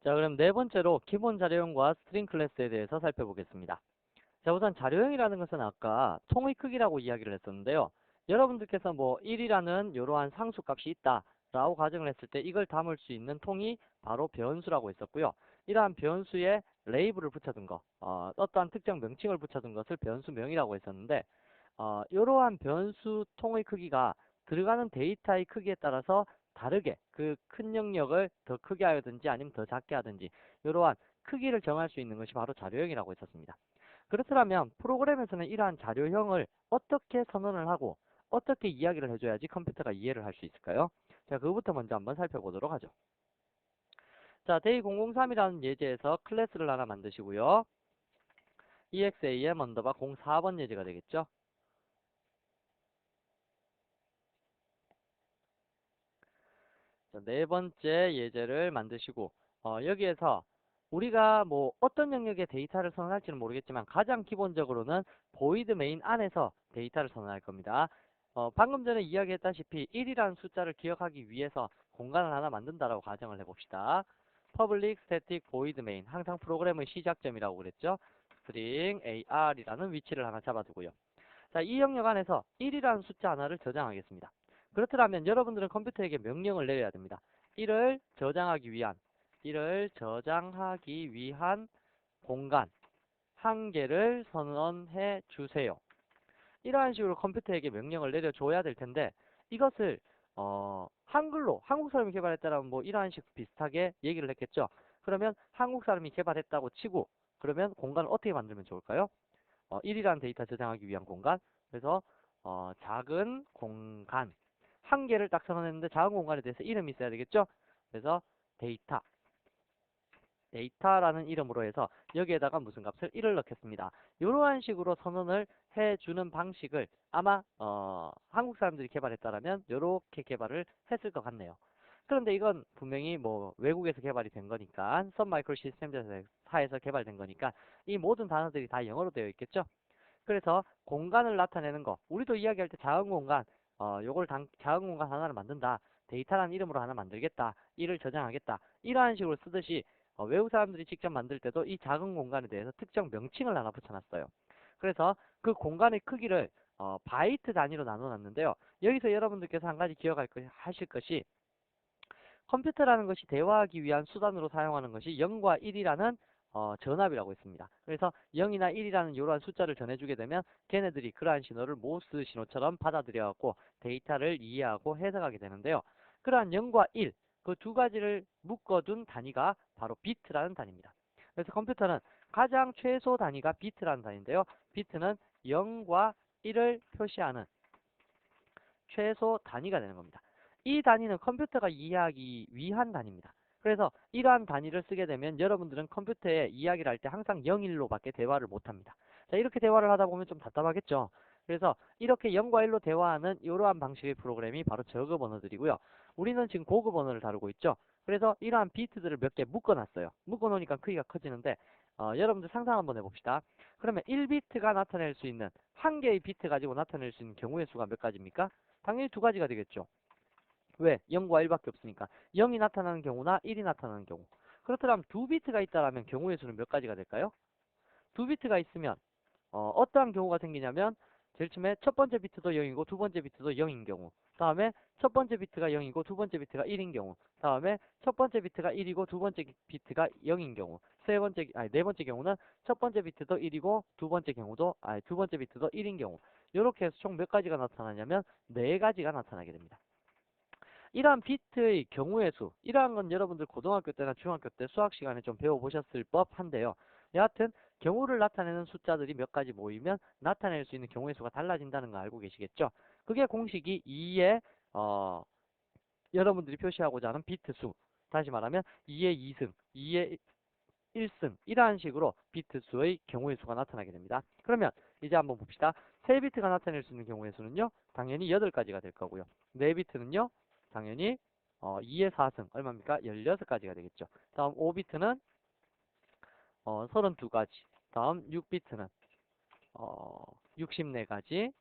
자, 그럼 네 번째로 기본 자료형과 스트링 클래스에 대해서 살펴보겠습니다. 자, 우선 자료형이라는 것은 아까 통의 크기라고 이야기를 했었는데요. 여러분들께서 뭐 1이라는 이러한 상수값이 있다라고 가정을 했을 때 이걸 담을 수 있는 통이 바로 변수라고 했었고요. 이러한 변수에 레이블을 붙여둔 거, 어떠한 특정 명칭을 붙여둔 것을 변수명이라고 했었는데, 이러한 변수 통의 크기가 들어가는 데이터의 크기에 따라서 다르게 그 큰 영역을 더 크게 하든지 아니면 더 작게 하든지 이러한 크기를 정할 수 있는 것이 바로 자료형이라고 했었습니다. 그렇다면 프로그램에서는 이러한 자료형을 어떻게 선언을 하고 어떻게 이야기를 해줘야지 컴퓨터가 이해를 할 수 있을까요? 자, 그거부터 먼저 한번 살펴보도록 하죠. 자, 데이003이라는 예제에서 클래스를 하나 만드시고요. exam 언더바 04번 예제가 되겠죠. 자, 네 번째 예제를 만드시고 여기에서 우리가 뭐 어떤 영역의 데이터를 선언할지는 모르겠지만 가장 기본적으로는 void main 안에서 데이터를 선언할 겁니다. 방금 전에 이야기했다시피 1이라는 숫자를 기억하기 위해서 공간을 하나 만든다라고 가정을 해봅시다. public static void main 항상 프로그램의 시작점이라고 그랬죠. string ar이라는 위치를 하나 잡아두고요. 자, 이 영역 안에서 1이라는 숫자 하나를 저장하겠습니다. 그렇다면 여러분들은 컴퓨터에게 명령을 내려야 됩니다. 1을 저장하기 위한 공간 한 개를 선언해 주세요. 이러한 식으로 컴퓨터에게 명령을 내려줘야 될 텐데 이것을 한글로 한국 사람이 개발했다라면 뭐 이러한 식 비슷하게 얘기를 했겠죠. 그러면 한국 사람이 개발했다고 치고 그러면 공간을 어떻게 만들면 좋을까요? 1이라는 데이터 저장하기 위한 공간. 그래서 작은 공간 한 개를 딱 선언했는데 작은 공간에 대해서 이름이 있어야 되겠죠. 그래서 데이터라는 이름으로 해서 여기에다가 무슨 값을 1을 넣겠습니다. 이러한 식으로 선언을 해주는 방식을 아마 한국 사람들이 개발했다라면 이렇게 개발을 했을 것 같네요. 그런데 이건 분명히 뭐 외국에서 개발이 된 거니까 선 마이크로 시스템사에서 개발된 거니까 이 모든 단어들이 다 영어로 되어 있겠죠. 그래서 공간을 나타내는 거 우리도 이야기할 때 작은 공간 요걸 작은 공간 하나를 만든다. 데이터라는 이름으로 하나 만들겠다. 이를 저장하겠다. 이러한 식으로 쓰듯이 외국 사람들이 직접 만들 때도 이 작은 공간에 대해서 특정 명칭을 하나 붙여놨어요. 그래서 그 공간의 크기를 바이트 단위로 나눠놨는데요. 여기서 여러분들께서 한 가지 하실 것이 컴퓨터라는 것이 대화하기 위한 수단으로 사용하는 것이 0과 1이라는 전압이라고 있습니다. 그래서 0이나 1이라는 이러한 숫자를 전해주게 되면 걔네들이 그러한 신호를 모스 신호처럼 받아들여갖고 데이터를 이해하고 해석하게 되는데요. 그러한 0과 1, 그 두 가지를 묶어둔 단위가 바로 비트라는 단위입니다. 그래서 컴퓨터는 가장 최소 단위가 비트라는 단위인데요. 비트는 0과 1을 표시하는 최소 단위가 되는 겁니다. 이 단위는 컴퓨터가 이해하기 위한 단위입니다. 그래서 이러한 단위를 쓰게 되면 여러분들은 컴퓨터에 이야기를 할 때 항상 0, 1로밖에 대화를 못합니다. 자, 이렇게 대화를 하다 보면 좀 답답하겠죠. 그래서 이렇게 0과 1로 대화하는 이러한 방식의 프로그램이 바로 저급 언어들이고요. 우리는 지금 고급 언어를 다루고 있죠. 그래서 이러한 비트들을 몇 개 묶어놨어요. 묶어놓으니까 크기가 커지는데 여러분들 상상 한번 해봅시다. 그러면 1비트가 나타낼 수 있는 한 개의 비트 가지고 나타낼 수 있는 경우의 수가 몇 가지입니까? 당연히 두 가지가 되겠죠. 왜? 0과 1밖에 없으니까. 0이 나타나는 경우나 1이 나타나는 경우. 그렇다면 두 비트가 있다라면 경우의 수는 몇 가지가 될까요? 두 비트가 있으면 어떠한 경우가 생기냐면 제일 처음에 첫 번째 비트도 0이고 두 번째 비트도 0인 경우. 다음에 첫 번째 비트가 0이고 두 번째 비트가 1인 경우. 다음에 첫 번째 비트가 1이고 두 번째 비트가 0인 경우. 네 번째 경우는 첫 번째 비트도 1이고 두 번째 비트도 1인 경우. 이렇게 해서 총 몇 가지가 나타나냐면 네 가지가 나타나게 됩니다. 이러한 비트의 경우의 수, 이러한 건 여러분들 고등학교 때나 중학교 때 수학 시간에 좀 배워보셨을 법한데요. 여하튼 경우를 나타내는 숫자들이 몇 가지 모이면 나타낼 수 있는 경우의 수가 달라진다는 거 알고 계시겠죠? 그게 공식이 2의 여러분들이 표시하고자 하는 비트 수. 다시 말하면 2의 2승, 2의 1승 이러한 식으로 비트 수의 경우의 수가 나타나게 됩니다. 그러면 이제 한번 봅시다. 3비트가 나타낼 수 있는 경우의 수는요. 당연히 8가지가 될 거고요. 4비트는요. 당연히 2의 4승 얼마입니까? 16가지가 되겠죠. 다음 5비트는 32가지. 다음 6비트는 64가지.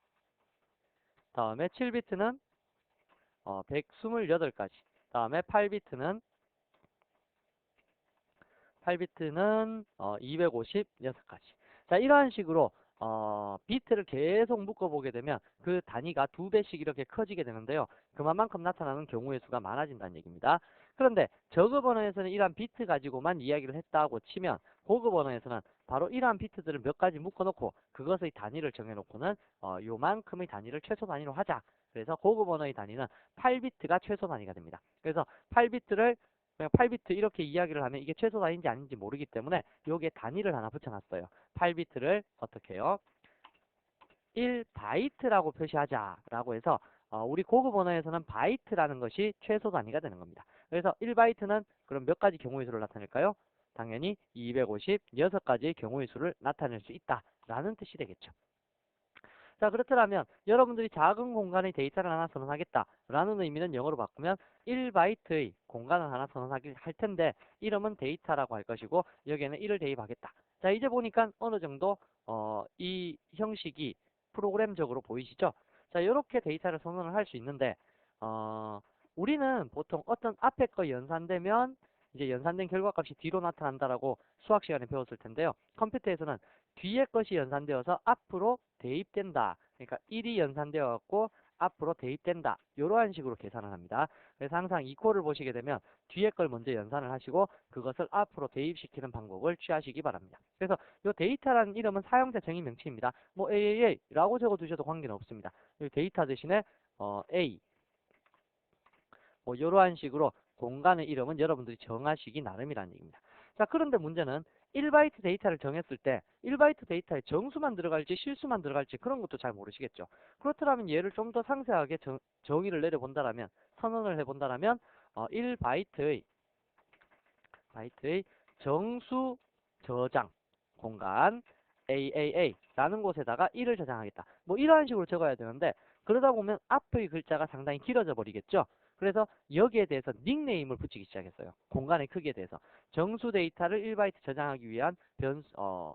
다음에 7비트는 128가지. 다음에 8비트는 8비트는 256가지. 자, 이러한 식으로 비트를 계속 묶어보게 되면 그 단위가 2배씩 이렇게 커지게 되는데요. 그만큼 나타나는 경우의 수가 많아진다는 얘기입니다. 그런데 저급 언어에서는 이러한 비트 가지고만 이야기를 했다고 치면 고급 언어에서는 바로 이러한 비트들을 몇 가지 묶어놓고 그것의 단위를 정해놓고는 요만큼의 단위를 최소 단위로 하자. 그래서 고급 언어의 단위는 8비트가 최소 단위가 됩니다. 그래서 8비트를 그냥 8비트 이렇게 이야기를 하면 이게 최소 단위인지 아닌지 모르기 때문에 여기에 단위를 하나 붙여놨어요. 8비트를 어떻게 해요? 1바이트라고 표시하자라고 해서 우리 고급 언어에서는 바이트라는 것이 최소 단위가 되는 겁니다. 그래서 1바이트는 그럼 몇 가지 경우의 수를 나타낼까요? 당연히 256가지의 경우의 수를 나타낼 수 있다라는 뜻이 되겠죠. 자, 그렇다면 여러분들이 작은 공간의 데이터를 하나 선언하겠다라는 의미는 영어로 바꾸면 1바이트의 공간을 하나 선언하길 할 텐데 이름은 데이터라고 할 것이고 여기에는 1을 대입하겠다. 자, 이제 보니까 어느 정도 이 형식이 프로그램적으로 보이시죠? 자, 이렇게 데이터를 선언을 할 수 있는데 우리는 보통 어떤 앞에 거 연산되면 이제 연산된 결과값이 뒤로 나타난다라고 수학 시간에 배웠을 텐데요. 컴퓨터에서는 뒤에 것이 연산되어서 앞으로 대입된다. 그러니까 1이 연산되어 갖고 앞으로 대입된다. 이러한 식으로 계산을 합니다. 그래서 항상 이코를 보시게 되면 뒤에 걸 먼저 연산을 하시고 그것을 앞으로 대입시키는 방법을 취하시기 바랍니다. 그래서 이 데이터라는 이름은 사용자 정의 명칭입니다. 뭐 AAA라고 적어두셔도 관계는 없습니다. 이 데이터 대신에 A 뭐 이러한 식으로 공간의 이름은 여러분들이 정하시기 나름이라는 얘기입니다. 자, 그런데 문제는 1바이트 데이터를 정했을 때 1바이트 데이터에 정수만 들어갈지 실수만 들어갈지 그런 것도 잘 모르시겠죠. 그렇다면 얘를 좀 더 상세하게 정의를 내려본다라면 선언을 해본다라면 1바이트의 정수 저장 공간 AAA라는 곳에다가 1을 저장하겠다. 뭐 이러한 식으로 적어야 되는데 그러다 보면 앞의 글자가 상당히 길어져 버리겠죠. 그래서 여기에 대해서 닉네임을 붙이기 시작했어요. 공간의 크기에 대해서. 정수 데이터를 1바이트 저장하기 위한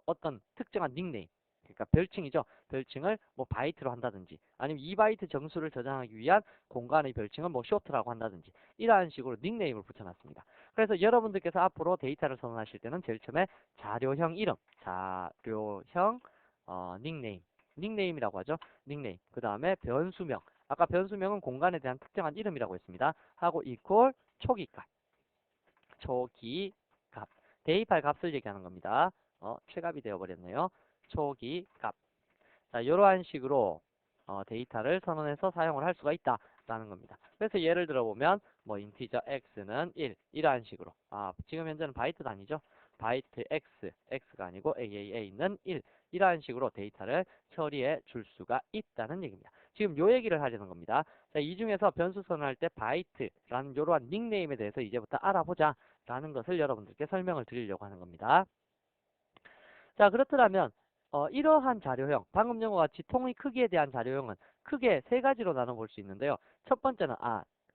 어떤 특정한 닉네임. 그러니까 별칭이죠. 별칭을 뭐 바이트로 한다든지 아니면 2바이트 정수를 저장하기 위한 공간의 별칭은 뭐 쇼트라고 한다든지 이러한 식으로 닉네임을 붙여놨습니다. 그래서 여러분들께서 앞으로 데이터를 선언하실 때는 제일 처음에 자료형 이름, 자료형 닉네임이라고 하죠. 닉네임. 그 다음에 변수명. 아까 변수명은 공간에 대한 특정한 이름이라고 했습니다. 하고 이퀄 초기값. 초기값. 대입할 값을 얘기하는 겁니다. 최값이 되어버렸네요. 초기값. 자, 이러한 식으로 데이터를 선언해서 사용을 할 수가 있다라는 겁니다. 그래서 예를 들어보면 뭐 인티저 x는 1 이러한 식으로 지금 현재는 바이트 단위죠. 바이트 x가 아니고 AAA는 1 이러한 식으로 데이터를 처리해 줄 수가 있다는 얘기입니다. 지금 요 얘기를 하려는 겁니다. 자, 이 중에서 변수 선언할 때 바이트라는 이러한 닉네임에 대해서 이제부터 알아보자 라는 것을 여러분들께 설명을 드리려고 하는 겁니다. 자, 그렇다면 이러한 자료형, 방금 전과 같이 통의 크기에 대한 자료형은 크게 세 가지로 나눠볼 수 있는데요. 첫 번째는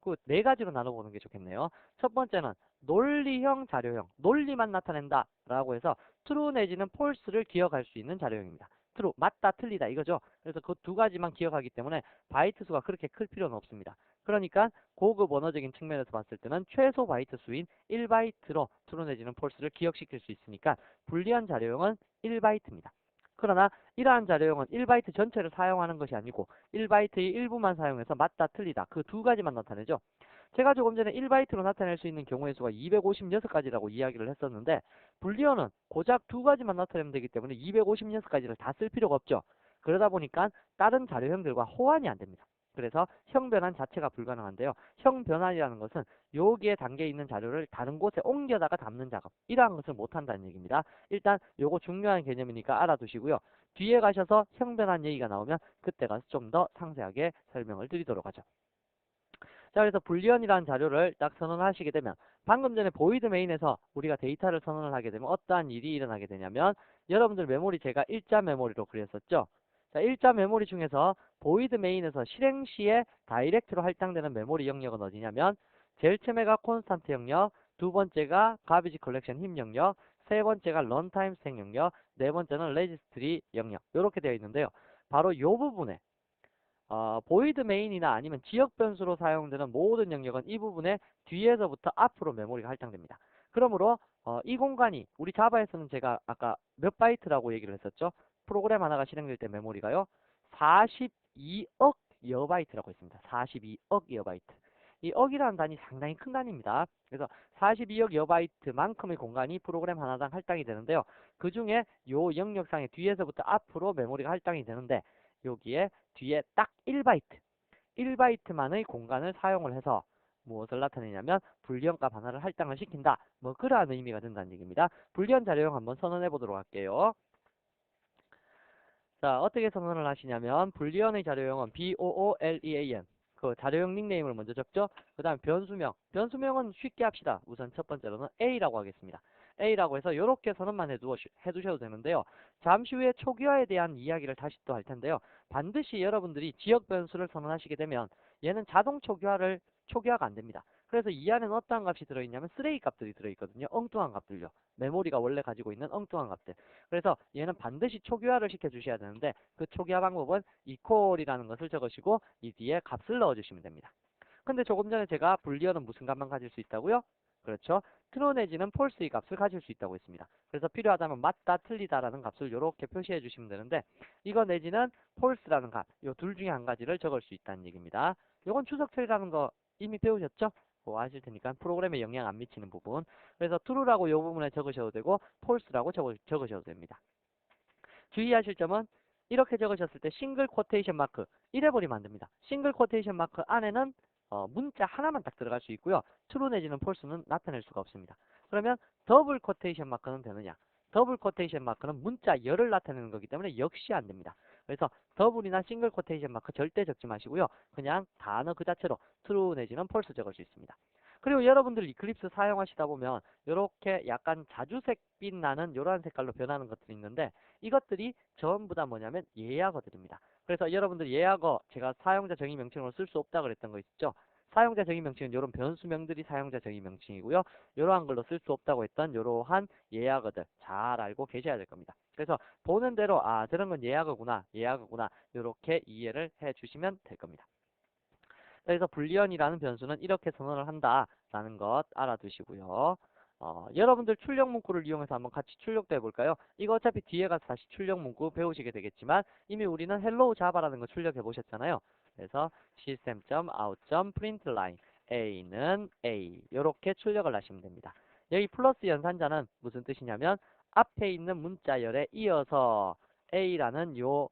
그 네 가지로 나눠보는 게 좋겠네요. 첫 번째는 논리형 자료형, 논리만 나타낸다 라고 해서 true 내지는 false를 기억할 수 있는 자료형입니다. true, 맞다, 틀리다 이거죠. 그래서 그 두 가지만 기억하기 때문에 바이트 수가 그렇게 클 필요는 없습니다. 그러니까 고급 언어적인 측면에서 봤을 때는 최소 바이트 수인 1바이트로 true 내지는 false를 기억시킬 수 있으니까 불리한 자료형은 1바이트입니다. 그러나 이러한 자료형은 1바이트 전체를 사용하는 것이 아니고 1바이트의 일부만 사용해서 맞다, 틀리다 그 두 가지만 나타내죠. 제가 조금 전에 1바이트로 나타낼 수 있는 경우의 수가 256가지라고 이야기를 했었는데 불리언은 고작 두 가지만 나타내면 되기 때문에 256가지를 다 쓸 필요가 없죠. 그러다 보니까 다른 자료형들과 호환이 안 됩니다. 그래서 형 변환 자체가 불가능한데요. 형 변환이라는 것은 여기에 담겨 있는 자료를 다른 곳에 옮겨다가 담는 작업 이러한 것을 못한다는 얘기입니다. 일단 요거 중요한 개념이니까 알아두시고요. 뒤에 가셔서 형 변환 얘기가 나오면 그때 가서 좀 더 상세하게 설명을 드리도록 하죠. 자, 그래서 불리언이라는 자료를 딱 선언하시게 되면 방금 전에 보이드 메인에서 우리가 데이터를 선언을 하게 되면 어떠한 일이 일어나게 되냐면 여러분들 메모리 제가 일자 메모리로 그렸었죠. 자, 일자 메모리 중에서 보이드 메인에서 실행 시에 다이렉트로 할당되는 메모리 영역은 어디냐면 제일 처음에가 콘스탄트 영역, 두 번째가 가비지 컬렉션 힙 영역, 세 번째가 런타임 스택 영역, 네 번째는 레지스트리 영역 이렇게 되어 있는데요. 바로 이 부분에 보이드 메인이나 아니면 지역 변수로 사용되는 모든 영역은 이 부분에 뒤에서부터 앞으로 메모리가 할당됩니다. 그러므로 이 공간이 우리 자바에서는 제가 아까 몇 바이트라고 얘기를 했었죠? 프로그램 하나가 실행될 때 메모리가요. 42억 여바이트라고 했습니다. 42억 여바이트. 이 억이라는 단위 상당히 큰 단위입니다. 그래서 42억 여바이트만큼의 공간이 프로그램 하나당 할당이 되는데요. 그 중에 요 영역상의 뒤에서부터 앞으로 메모리가 할당이 되는데 여기에 뒤에 딱 1바이트, 1바이트만의 공간을 사용을 해서 무엇을 나타내냐면 불리언값 하나를 할당을 시킨다. 뭐 그러한 의미가 된다는 얘기입니다. 불리언 자료형 한번 선언해 보도록 할게요. 자, 어떻게 선언을 하시냐면 불리언의 자료형은 BOOLEAN 그 자료형 닉네임을 먼저 적죠. 그 다음 변수명. 변수명은 쉽게 합시다. 우선 첫 번째로는 A라고 하겠습니다. A라고 해서 이렇게 선언만 해두셔도 되는데요. 잠시 후에 초기화에 대한 이야기를 다시 또 할 텐데요. 반드시 여러분들이 지역 변수를 선언하시게 되면 얘는 자동 초기화가 안 됩니다. 그래서 이 안에는 어떠한 값이 들어있냐면 쓰레기 값들이 들어있거든요. 엉뚱한 값들요. 메모리가 원래 가지고 있는 엉뚱한 값들. 그래서 얘는 반드시 초기화를 시켜주셔야 되는데 그 초기화 방법은 equal이라는 것을 적으시고 이 뒤에 값을 넣어주시면 됩니다. 근데 조금 전에 제가 불리언은 무슨 값만 가질 수 있다고요? 그렇죠. true 내지는 false의 값을 가질 수 있다고 했습니다. 그래서 필요하다면 맞다, 틀리다라는 값을 이렇게 표시해 주시면 되는데 이거 내지는 false라는 값, 이 둘 중에 한 가지를 적을 수 있다는 얘기입니다. 이건 추석 처리라는 거 이미 배우셨죠? 뭐 아실 테니까 프로그램에 영향 안 미치는 부분. 그래서 true라고 이 부분에 적으셔도 되고 false라고 적으셔도 됩니다. 주의하실 점은 이렇게 적으셨을 때 싱글 쿼테이션 마크 이래버리면 안 됩니다. 싱글 쿼테이션 마크 안에는 문자 하나만 딱 들어갈 수 있고요. true 내지는 false는 나타낼 수가 없습니다. 그러면 더블 쿼테이션 마크는 되느냐? 더블 쿼테이션 마크는 문자 열을 나타내는 거기 때문에 역시 안 됩니다. 그래서 더블이나 싱글 쿼테이션 마크 절대 적지 마시고요. 그냥 단어 그 자체로 true 내지는 false 적을 수 있습니다. 그리고 여러분들 이클립스 사용하시다 보면 이렇게 약간 자주색빛 나는 이러한 색깔로 변하는 것들이 있는데 이것들이 전부 다 뭐냐면 예약어들입니다. 그래서 여러분들 예약어 제가 사용자 정의 명칭으로 쓸 수 없다 그랬던 거 있죠. 사용자 정의 명칭은 이런 변수명들이 사용자 정의 명칭이고요. 이러한 걸로 쓸 수 없다고 했던 이러한 예약어들 잘 알고 계셔야 될 겁니다. 그래서 보는 대로 아 저런 건 예약어구나 이렇게 이해를 해 주시면 될 겁니다. 그래서 불리언이라는 변수는 이렇게 선언을 한다라는 것 알아두시고요. 여러분들 출력 문구를 이용해서 한번 같이 출력도 해볼까요? 이거 어차피 뒤에 가서 다시 출력 문구 배우시게 되겠지만 이미 우리는 hello java라는 거 출력해 보셨잖아요. 그래서 system.out.println a는 a 이렇게 출력을 하시면 됩니다. 여기 플러스 연산자는 무슨 뜻이냐면 앞에 있는 문자열에 이어서 a라는 요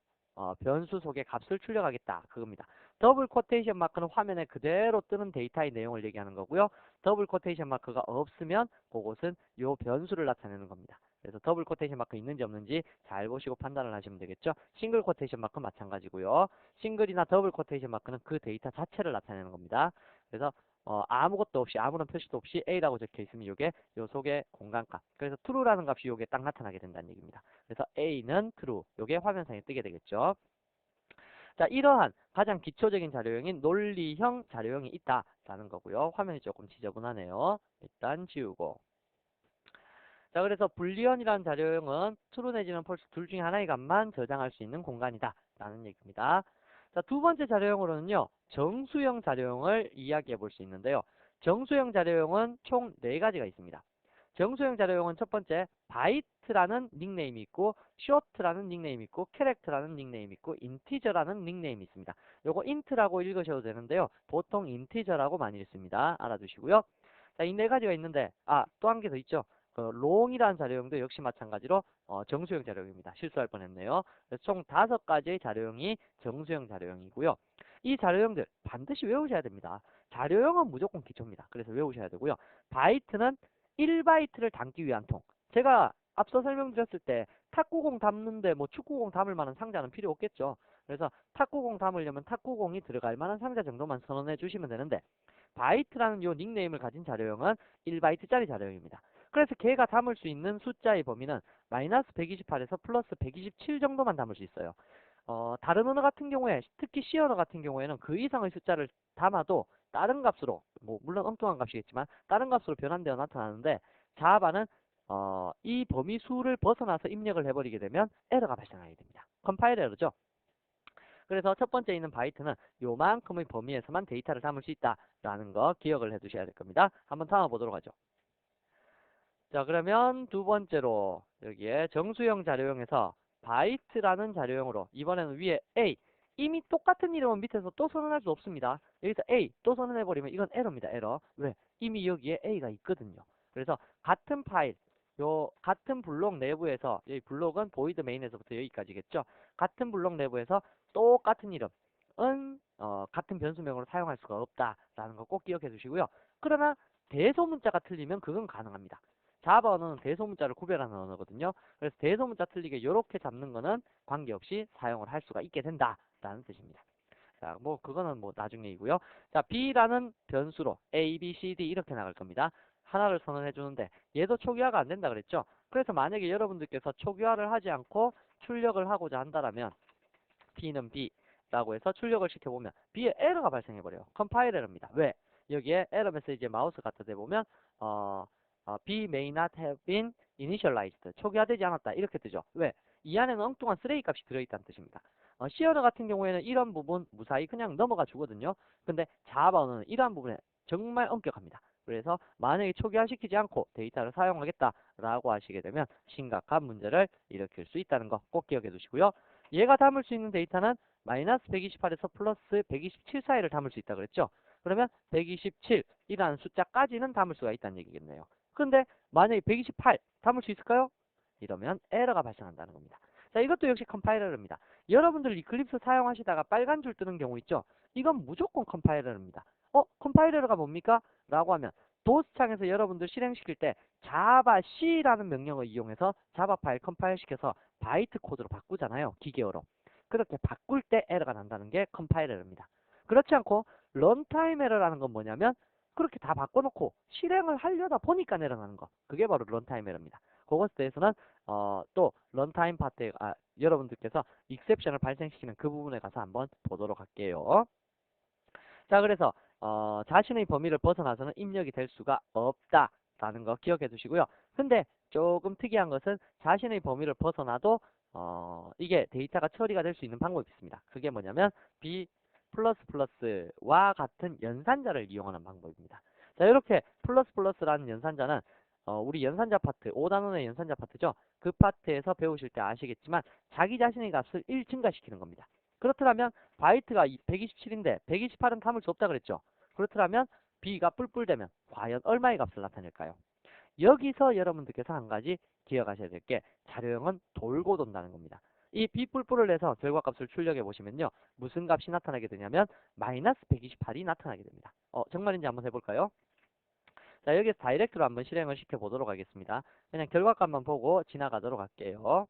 변수 속의 값을 출력하겠다 그겁니다. 더블 쿼테이션 마크는 화면에 그대로 뜨는 데이터의 내용을 얘기하는 거고요. 더블 쿼테이션 마크가 없으면 그것은 요 변수를 나타내는 겁니다. 그래서 더블 쿼테이션 마크 있는지 없는지 잘 보시고 판단을 하시면 되겠죠. 싱글 쿼테이션 마크 마찬가지고요. 싱글이나 더블 쿼테이션 마크는 그 데이터 자체를 나타내는 겁니다. 그래서 아무것도 없이 아무런 표시도 없이 A라고 적혀 있으면 이게 요 속의 공간값. 그래서 true라는 값이 요게 딱 나타나게 된다는 얘기입니다. 그래서 A는 true. 요게 화면상에 뜨게 되겠죠. 자, 이러한 가장 기초적인 자료형인 논리형 자료형이 있다라는 거고요. 화면이 조금 지저분하네요. 일단 지우고. 자, 그래서 불리언이라는 자료형은 true 내지는 false 둘 중에 하나의 값만 저장할 수 있는 공간이다 라는 얘기입니다. 자, 두 번째 자료형으로는요. 정수형 자료형을 이야기해 볼 수 있는데요. 정수형 자료형은 총 4가지가 있습니다. 정수형 자료형은 첫 번째 바이트라는 닉네임이 있고 short라는 닉네임이 있고 character라는 닉네임이 있고 integer라는 닉네임이 있습니다. 요거 int라고 읽으셔도 되는데요. 보통 integer라고 많이 읽습니다. 알아두시고요. 자, 이 4가지가 있는데 또 한 개 더 있죠. 그 long이라는 자료형도 역시 마찬가지로 정수형 자료형입니다. 실수할 뻔했네요. 그래서 총 5가지의 자료형이 정수형 자료형이고요. 이 자료형들 반드시 외우셔야 됩니다. 자료형은 무조건 기초입니다. 그래서 외우셔야 되고요. 바이트는 1바이트를 담기 위한 통. 제가 앞서 설명드렸을 때 탁구공 담는데 뭐 축구공 담을 만한 상자는 필요 없겠죠. 그래서 탁구공 담으려면 탁구공이 들어갈 만한 상자 정도만 선언해 주시면 되는데 바이트라는 요 닉네임을 가진 자료형은 1바이트짜리 자료형입니다. 그래서 걔가 담을 수 있는 숫자의 범위는 마이너스 128에서 플러스 127 정도만 담을 수 있어요. 다른 언어 같은 경우에 특히 C 언어 같은 경우에는 그 이상의 숫자를 담아도 다른 값으로 뭐 물론 엉뚱한 값이겠지만 다른 값으로 변환되어 나타나는데 자바는 이 범위 수를 벗어나서 입력을 해버리게 되면 에러가 발생하게 됩니다. 컴파일 에러죠. 그래서 첫 번째 있는 바이트는 요만큼의 범위에서만 데이터를 담을 수 있다라는 거 기억을 해두셔야 될 겁니다. 한번 담아보도록 하죠. 자, 그러면 두 번째로 여기에 정수형 자료형에서 바이트라는 자료형으로 이번에는 위에 A 이미 똑같은 이름은 밑에서 또 선언할 수 없습니다. 여기서 A 또 선언해버리면 이건 에러입니다. 에러. 왜? 이미 여기에 A가 있거든요. 그래서 같은 파일 요 같은 블록 내부에서 여기 블록은 보이드 메인에서부터 여기까지겠죠. 같은 블록 내부에서 똑같은 이름은 같은 변수명으로 사용할 수가 없다라는 거 꼭 기억해 주시고요. 그러나 대소문자가 틀리면 그건 가능합니다. 자바 언어는 대소문자를 구별하는 언어거든요. 그래서 대소문자 틀리게 이렇게 잡는 거는 관계없이 사용을 할 수가 있게 된다라는 뜻입니다. 자, 뭐 그거는 뭐 나중 얘기고요. 자, B라는 변수로 A, B, C, D 이렇게 나갈 겁니다. 하나를 선언해 주는데 얘도 초기화가 안 된다 그랬죠. 그래서 만약에 여러분들께서 초기화를 하지 않고 출력을 하고자 한다라면 B는 B라고 해서 출력을 시켜보면 B에 에러가 발생해버려요. 컴파일 에러입니다. 왜? 여기에 에러 메시지에 마우스 갖다 대보면 B may not have been initialized. 초기화되지 않았다. 이렇게 뜨죠. 왜? 이 안에는 엉뚱한 쓰레기 값이 들어있다는 뜻입니다. C 언어 같은 경우에는 이런 부분 무사히 그냥 넘어가 주거든요. 근데 자바 언어는 이러한 부분에 정말 엄격합니다. 그래서 만약에 초기화시키지 않고 데이터를 사용하겠다라고 하시게 되면 심각한 문제를 일으킬 수 있다는 거 꼭 기억해 두시고요. 얘가 담을 수 있는 데이터는 마이너스 128에서 플러스 127 사이를 담을 수 있다 그랬죠. 그러면 127이라는 숫자까지는 담을 수가 있다는 얘기겠네요. 근데 만약에 128 담을 수 있을까요? 이러면 에러가 발생한다는 겁니다. 자, 이것도 역시 컴파일러입니다. 여러분들 이클립스 사용하시다가 빨간 줄 뜨는 경우 있죠? 이건 무조건 컴파일러입니다. 컴파일러가 뭡니까? 라고 하면 도스창에서 여러분들 실행시킬 때 자바 C라는 명령을 이용해서 자바 파일 컴파일 시켜서 바이트 코드로 바꾸잖아요. 기계어로. 그렇게 바꿀 때 에러가 난다는 게 컴파일러입니다. 그렇지 않고 런타임 에러라는 건 뭐냐면 그렇게 다 바꿔놓고 실행을 하려다 보니까 내려가는 거. 그게 바로 런타임 에러입니다. 그것에 대해서는 또 런타임 파트에 여러분들께서 익셉션을 발생시키는 그 부분에 가서 한번 보도록 할게요. 자, 그래서 자신의 범위를 벗어나서는 입력이 될 수가 없다라는 거 기억해 두시고요. 근데 조금 특이한 것은 자신의 범위를 벗어나도 이게 데이터가 처리가 될 수 있는 방법이 있습니다. 그게 뭐냐면 B 플러스와 같은 연산자를 이용하는 방법입니다. 자, 이렇게 플러스라는 연산자는 우리 연산자 파트, 5단원의 연산자 파트죠. 그 파트에서 배우실 때 아시겠지만 자기 자신의 값을 1 증가시키는 겁니다. 그렇더라면 바이트가 127인데 128은 담을 수 없다 그랬죠. 그렇더라면 B가 뿔뿔되면 과연 얼마의 값을 나타낼까요? 여기서 여러분들께서 한 가지 기억하셔야 될 게 자료형은 돌고 돈다는 겁니다. 이 B 뿔뿔을 내서 결과값을 출력해 보시면요. 무슨 값이 나타나게 되냐면 마이너스 128이 나타나게 됩니다. 정말인지 한번 해볼까요? 자, 여기서 다이렉트로 한번 실행을 시켜 보도록 하겠습니다. 그냥 결과값만 보고 지나가도록 할게요.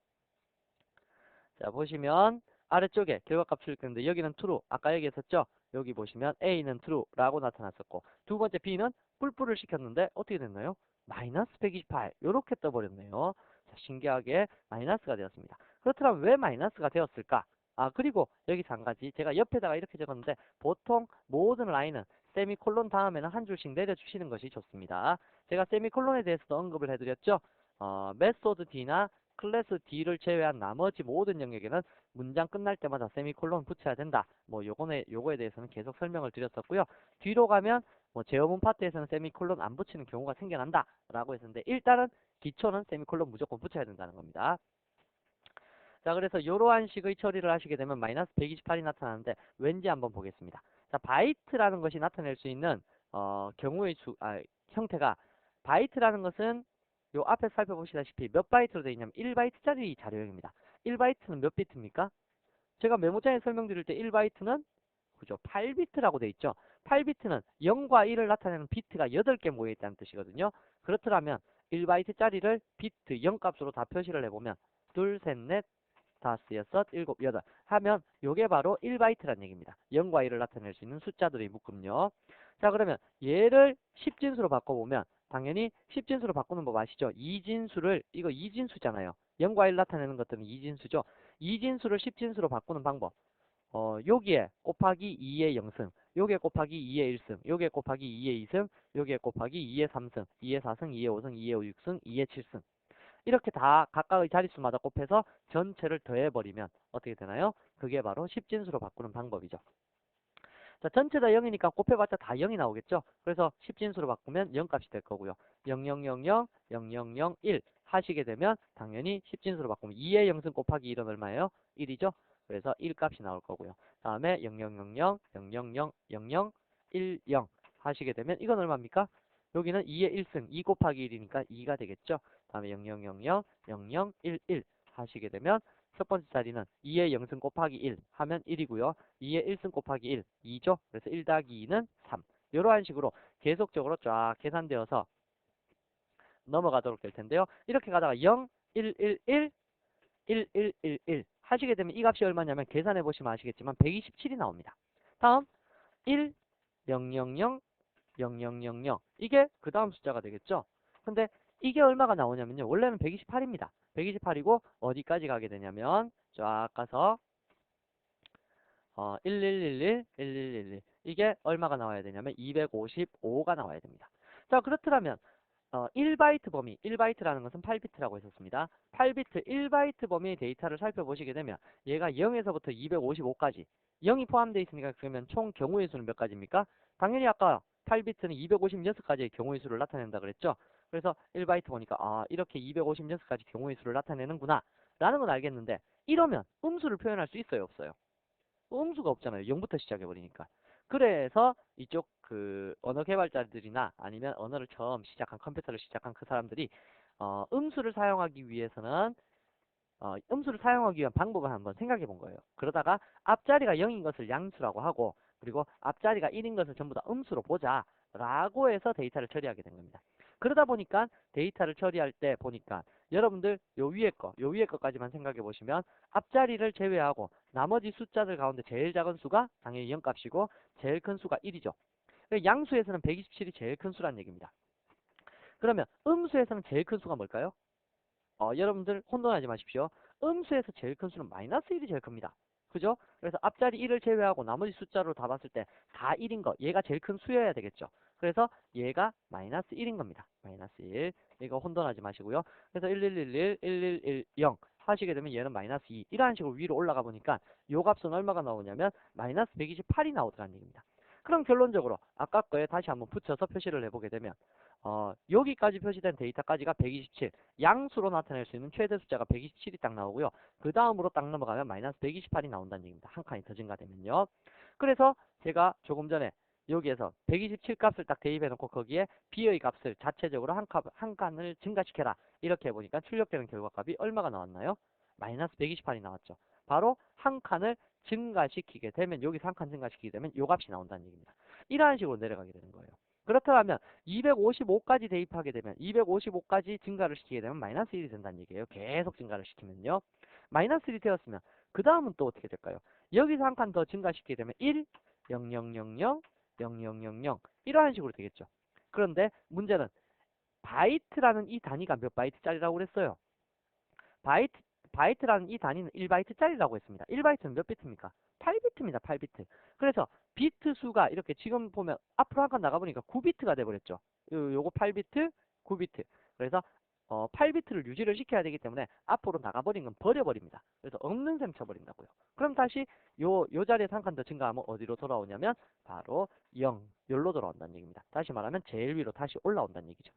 자, 보시면 아래쪽에 결과값 출력했는데 여기는 true. 아까 얘기했었죠? 여기 보시면 A는 true라고 나타났었고 두 번째 B는 뿔뿔을 시켰는데 어떻게 됐나요? 마이너스 128 이렇게 떠버렸네요. 자, 신기하게 마이너스가 되었습니다. 그렇다면 왜 마이너스가 되었을까? 그리고 여기서 한 가지 제가 옆에다가 이렇게 적었는데 보통 모든 라인은 세미콜론 다음에는 한 줄씩 내려주시는 것이 좋습니다. 제가 세미콜론에 대해서도 언급을 해드렸죠? 메소드 D나 클래스 D를 제외한 나머지 모든 영역에는 문장 끝날 때마다 세미콜론 붙여야 된다. 뭐 요거에 대해서는 계속 설명을 드렸었고요. 뒤로 가면 뭐 제어문 파트에서는 세미콜론 안 붙이는 경우가 생겨난다 라고 했었는데 일단은 기초는 세미콜론 무조건 붙여야 된다는 겁니다. 자, 그래서 이러한 식의 처리를 하시게 되면 마이너스 128이 나타나는데 왠지 한번 보겠습니다. 자, 바이트라는 것이 나타낼 수 있는 경우의 형태가 바이트라는 것은 요 앞에 살펴보시다시피 몇 바이트로 되어 있냐면 1바이트짜리 자료형입니다. 1바이트는 몇 비트입니까? 제가 메모장에 설명드릴 때 1바이트는 그죠? 8비트라고 되어 있죠. 8비트는 0과 1을 나타내는 비트가 8개 모여 있다는 뜻이거든요. 그렇더라면 1바이트짜리를 비트 0값으로 다 표시를 해보면 둘, 셋, 넷, 다섯, 여섯, 일곱, 여덟 하면 요게 바로 1바이트란 얘기입니다. 0과 1을 나타낼 수 있는 숫자들의 묶음요. 자, 그러면 얘를 10진수로 바꿔보면 당연히 10진수로 바꾸는 법 아시죠? 이거 2진수잖아요. 0과 1 나타내는 것들은 2진수죠. 2진수를 10진수로 바꾸는 방법. 여기에 곱하기 2의 0승, 요게 곱하기 2의 1승, 요게 곱하기 2의 2승, 요게 곱하기 2의 3승, 2의 4승, 2의 5승, 2의 6승, 2의 7승. 이렇게 다 각각의 자릿수마다 곱해서 전체를 더해버리면 어떻게 되나요? 그게 바로 10진수로 바꾸는 방법이죠. 자, 전체 다 0이니까 곱해봤자 다 0이 나오겠죠? 그래서 10진수로 바꾸면 0값이 될 거고요. 0000, 0001 하시게 되면 당연히 10진수로 바꾸면 2의 0승 곱하기 1은 얼마예요? 1이죠? 그래서 1값이 나올 거고요. 다음에 0000, 000, 0010 하시게 되면 이건 얼마입니까? 여기는 2의 1승, 2 곱하기 1이니까 2가 되겠죠? 다음에 0000, 0011 하시게 되면 첫 번째 자리는 2의 0승 곱하기 1 하면 1이고요. 2의 1승 곱하기 1, 2죠? 그래서 1 더하기 2는 3. 이러한 식으로 계속적으로 쫙 계산되어서 넘어가도록 될 텐데요. 이렇게 가다가 0, 1, 1, 1, 1, 1, 1, 1 하시게 되면 이 값이 얼마냐면 계산해 보시면 아시겠지만 127이 나옵니다. 다음 1, 0, 0, 0, 0, 0, 0, 0 이게 그 다음 숫자가 되겠죠. 근데 이게 얼마가 나오냐면요. 원래는 128입니다. 128이고 어디까지 가게 되냐면 쫙 가서 1111, 1111 이게 얼마가 나와야 되냐면 255가 나와야 됩니다. 자, 그렇더라면 1바이트 범위, 1바이트라는 것은 8비트라고 했었습니다. 8비트, 1바이트 범위의 데이터를 살펴보시게 되면 얘가 0에서부터 255까지 0이 포함되어 있으니까 그러면 총 경우의 수는 몇 가지입니까? 당연히 아까 8비트는 256가지의 경우의 수를 나타낸다 그랬죠? 그래서 1바이트 보니까 이렇게 256가지 경우의 수를 나타내는구나 라는 건 알겠는데 이러면 음수를 표현할 수 있어요, 없어요? 음수가 없잖아요. 0부터 시작해버리니까. 그래서 이쪽 그 언어 개발자들이나 아니면 언어를 처음 시작한 컴퓨터를 시작한 그 사람들이 음수를 사용하기 위해서는 음수를 사용하기 위한 방법을 한번 생각해 본 거예요. 그러다가 앞자리가 0인 것을 양수라고 하고 그리고 앞자리가 1인 것을 전부 다 음수로 보자 라고 해서 데이터를 처리하게 된 겁니다. 그러다 보니까 데이터를 처리할 때 보니까 여러분들 요 위에 거까지만 생각해 보시면 앞자리를 제외하고 나머지 숫자들 가운데 제일 작은 수가 당연히 0값이고 제일 큰 수가 1이죠. 양수에서는 127이 제일 큰 수란 얘기입니다. 그러면 음수에서는 제일 큰 수가 뭘까요? 여러분들 혼돈하지 마십시오. 음수에서 제일 큰 수는 마이너스 1이 제일 큽니다. 그죠? 그래서 앞자리 1을 제외하고 나머지 숫자로 다 봤을 때 다 1인 거. 얘가 제일 큰 수여야 되겠죠. 그래서 얘가 마이너스 1인 겁니다. 마이너스 1. 이거 혼돈하지 마시고요. 그래서 1111, 1110 하시게 되면 얘는 마이너스 2. 이러한 식으로 위로 올라가 보니까 요 값은 얼마가 나오냐면 마이너스 128이 나오더라는 얘기입니다. 그럼 결론적으로 아까 거에 다시 한번 붙여서 표시를 해보게 되면 여기까지 표시된 데이터까지가 127. 양수로 나타낼 수 있는 최대 숫자가 127이 딱 나오고요. 그 다음으로 딱 넘어가면 마이너스 128이 나온다는 얘기입니다. 한 칸이 더 증가되면요. 그래서 제가 조금 전에 여기에서 127 값을 딱 대입해 놓고 거기에 B의 값을 자체적으로 한 칸을 증가시켜라. 이렇게 해보니까 출력되는 결과값이 얼마가 나왔나요? 마이너스 128이 나왔죠. 바로 한 칸을 증가시키게 되면 여기서 한 칸 증가시키게 되면 요 값이 나온다는 얘기입니다. 이러한 식으로 내려가게 되는 거예요. 그렇다면 255까지 대입하게 되면 255까지 증가를 시키게 되면 마이너스 1이 된다는 얘기예요. 계속 증가를 시키면요. 마이너스 1이 되었으면 그 다음은 또 어떻게 될까요? 여기서 한 칸 더 증가시키게 되면 1, 0000, 0000 이러한 식으로 되겠죠. 그런데 문제는 바이트라는 이 단위가 몇 바이트짜리라고 그랬어요? 바이트라는 이 단위는 1바이트짜리라고 했습니다. 1바이트는 몇 비트입니까? 8비트입니다. 8비트. 그래서 비트 수가 이렇게 지금 보면 앞으로 한 칸 나가보니까 9비트가 돼버렸죠. 요거 8비트, 9비트. 그래서 8비트를 유지를 시켜야 되기 때문에 앞으로 나가버린 건 버려버립니다. 그래서 없는 셈 쳐버린다고요. 그럼 다시 요 자리에서 한 칸 더 증가하면 어디로 돌아오냐면 바로 0, 열로 돌아온다는 얘기입니다. 다시 말하면 제일 위로 다시 올라온다는 얘기죠.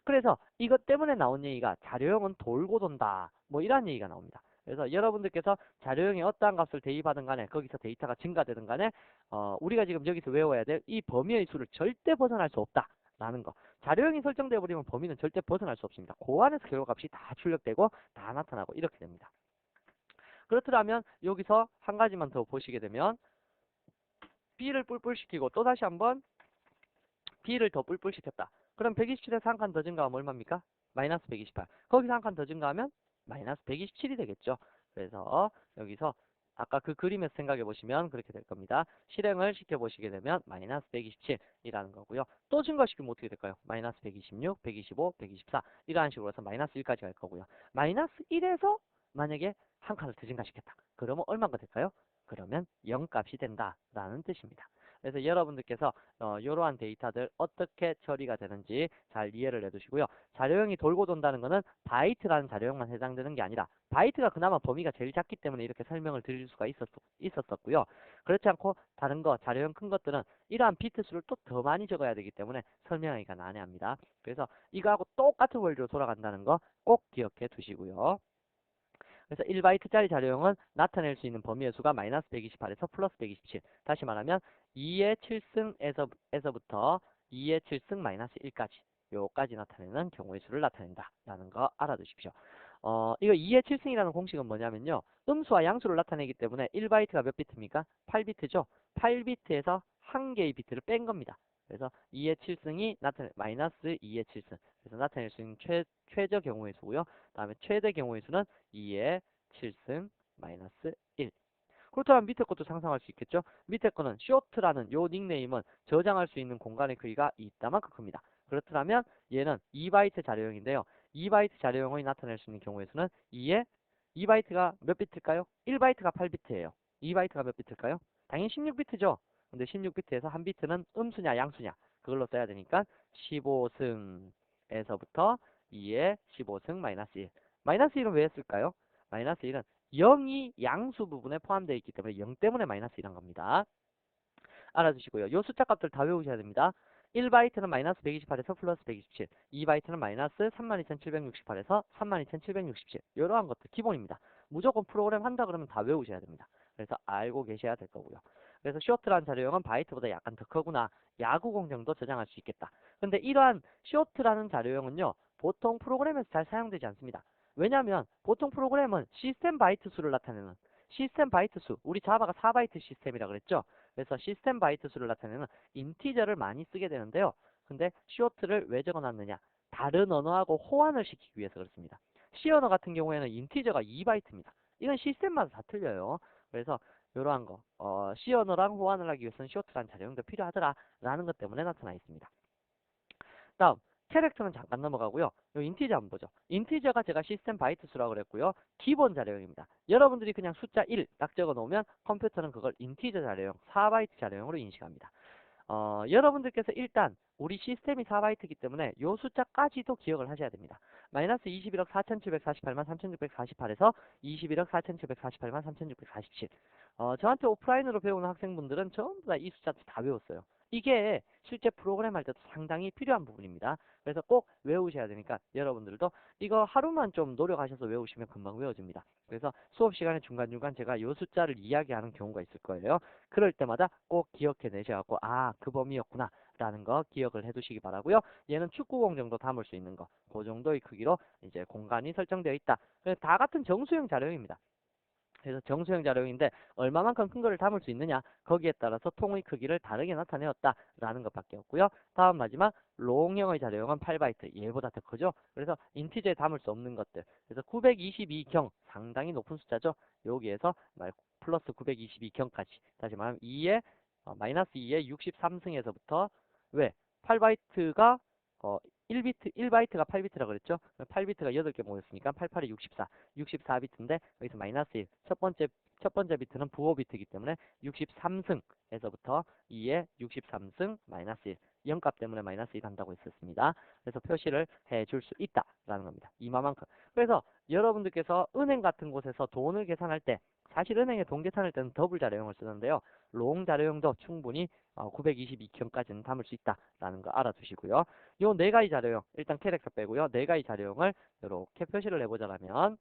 그래서 이것 때문에 나온 얘기가 자료형은 돌고 돈다. 뭐 이런 얘기가 나옵니다. 그래서 여러분들께서 자료형에 어떠한 값을 대입하든 간에 거기서 데이터가 증가되든 간에 우리가 지금 여기서 외워야 될 이 범위의 수를 절대 벗어날 수 없다. 라는 거. 자료형이 설정되어 버리면 범위는 절대 벗어날 수 없습니다. 그 안에서 결과값이 다 출력되고 다 나타나고 이렇게 됩니다. 그렇더라면 여기서 한 가지만 더 보시게 되면 B를 뿔뿔시키고 또다시 한번 B를 더 뿔뿔시켰다. 그럼 127에서 한 칸 더 증가하면 얼마입니까? 마이너스 128. 거기서 한 칸 더 증가하면 마이너스 127이 되겠죠. 그래서 여기서 아까 그 그림에서 생각해 보시면 그렇게 될 겁니다. 실행을 시켜보시게 되면 마이너스 127이라는 거고요. 또 증가시키면 어떻게 될까요? 마이너스 126, 125, 124 이러한 식으로 해서 마이너스 1까지 갈 거고요. 마이너스 1에서 만약에 한 칸을 더 증가시켰다. 그러면 얼마가 될까요? 그러면 0값이 된다라는 뜻입니다. 그래서 여러분들께서 이러한 데이터들 어떻게 처리가 되는지 잘 이해를 해두시고요. 자료형이 돌고 돈다는 거는 바이트라는 자료형만 해당되는 게 아니라 바이트가 그나마 범위가 제일 작기 때문에 이렇게 설명을 드릴 수가 있었었고요. 그렇지 않고 다른 거 자료형 큰 것들은 이러한 비트 수를 또 더 많이 적어야 되기 때문에 설명하기가 난해합니다. 그래서 이거하고 똑같은 원리로 돌아간다는 거 꼭 기억해 두시고요. 그래서 1바이트짜리 자료형은 나타낼 수 있는 범위의 수가 마이너스 128에서 플러스 127. 다시 말하면 2의 7승에서부터 2의 7승 마이너스 1까지 요까지 나타내는 경우의 수를 나타낸다 라는 거 알아두십시오. 이거 2의 7승이라는 공식은 뭐냐면요. 음수와 양수를 나타내기 때문에 1바이트가 몇 비트입니까? 8비트죠. 8비트에서 한 개의 비트를 뺀 겁니다. 그래서 2의 7승이 마이너스 2의 7승. 그래서 나타낼 수 있는 최저 경우의 수고요. 다음에 최대 경우의 수는 2의 7승 마이너스 1. 그렇다면 밑에 것도 상상할 수 있겠죠? 밑에 거는 쇼트라는 요 닉네임은 저장할 수 있는 공간의 크기가 이따만큼 큽니다. 그렇다면 얘는 2바이트 자료형인데요. 2바이트 자료형이 나타낼 수 있는 경우의 수는 2바이트가 몇 비트일까요? 1바이트가 8비트예요. 2바이트가 몇 비트일까요? 당연히 16비트죠. 근데 16비트에서 한 비트는 음수냐 양수냐 그걸로 써야 되니까 15승에서부터 2의 15승 마이너스 1. 마이너스 1은 왜 했을까요? 마이너스 1은 0이 양수 부분에 포함되어 있기 때문에 0 때문에 마이너스 1한 겁니다. 알아두시고요. 요 숫자 값들 다 외우셔야 됩니다. 1바이트는 마이너스 128에서 플러스 127, 2바이트는 마이너스 32,768에서 32,767. 이러한 것들 기본입니다. 무조건 프로그램 한다 그러면 다 외우셔야 됩니다. 그래서 알고 계셔야 될 거고요. 그래서 쇼트라는 자료형은 바이트보다 약간 더 크구나. 야구 공정도 저장할 수 있겠다. 근데 이러한 쇼트라는 자료형은요. 보통 프로그램에서 잘 사용되지 않습니다. 왜냐하면 보통 프로그램은 시스템 바이트 수를 나타내는 시스템 바이트 수, 우리 자바가 4바이트 시스템이라 그랬죠. 그래서 시스템 바이트 수를 나타내는 인티저를 많이 쓰게 되는데요. 근데 쇼트를 왜 적어놨느냐? 다른 언어하고 호환을 시키기 위해서 그렇습니다. C 언어 같은 경우에는 인티저가 2바이트입니다. 이건 시스템마다 다 틀려요. 그래서 이러한 거, C 언어랑 호환을 하기 위해서는 쇼트라는 자료형도 필요하더라라는 것 때문에 나타나 있습니다. 다음, 캐릭터는 잠깐 넘어가고요. 요 인티저 한번 보죠. 인티저가 제가 시스템 바이트 수라고 그랬고요. 기본 자료형입니다. 여러분들이 그냥 숫자 1 딱 적어 놓으면 컴퓨터는 그걸 인티저 자료형, 4바이트 자료형으로 인식합니다. 여러분들께서 일단 우리 시스템이 4바이트이기 때문에 요 숫자까지도 기억을 하셔야 됩니다. 마이너스 21억 4,748만 3,648에서 21억 4,748만 3,647. 저한테 오프라인으로 배우는 학생분들은 전부 다 이 숫자 다 외웠어요. 이게 실제 프로그램 할 때도 상당히 필요한 부분입니다. 그래서 꼭 외우셔야 되니까 여러분들도 이거 하루만 좀 노력하셔서 외우시면 금방 외워집니다. 그래서 수업 시간에 중간중간 제가 이 숫자를 이야기하는 경우가 있을 거예요. 그럴 때마다 꼭 기억해 내셔갖고 그 범위였구나 라는 거 기억을 해 두시기 바라고요. 얘는 축구공 정도 담을 수 있는 거, 그 정도의 크기로 이제 공간이 설정되어 있다. 다 같은 정수형 자료형입니다. 그래서 정수형 자료형인데 얼마만큼 큰 거를 담을 수 있느냐 거기에 따라서 통의 크기를 다르게 나타내었다라는 것밖에 없고요. 다음 마지막 롱형의 자료형은 8바이트 얘보다 더 크죠. 그래서 인티저에 담을 수 없는 것들. 그래서 922경 상당히 높은 숫자죠. 여기에서 플러스 922경까지 다시 말하면 2에 마이너스 2에 63승에서부터 왜 8바이트가 1바이트가 8비트라고 그랬죠? 8비트가 8개 모였으니까 88에 64, 64비트인데 여기서 마이너스 1. 첫 번째 비트는 부호비트이기 때문에 63승에서부터 2에 63승 마이너스 1. 0값 때문에 마이너스 1 한다고 했었습니다. 그래서 표시를 해줄 수 있다라는 겁니다. 이만큼. 그래서 여러분들께서 은행 같은 곳에서 돈을 계산할 때 사실 은행에 돈 계산할 때는 더블 자료형을 쓰는데요. 롱 자료형도 충분히 922경까지는 담을 수 있다라는 거 알아두시고요. 요 네 가지 자료형, 일단 캐릭터 빼고요. 네 가지 자료형을 이렇게 표시를 해보자면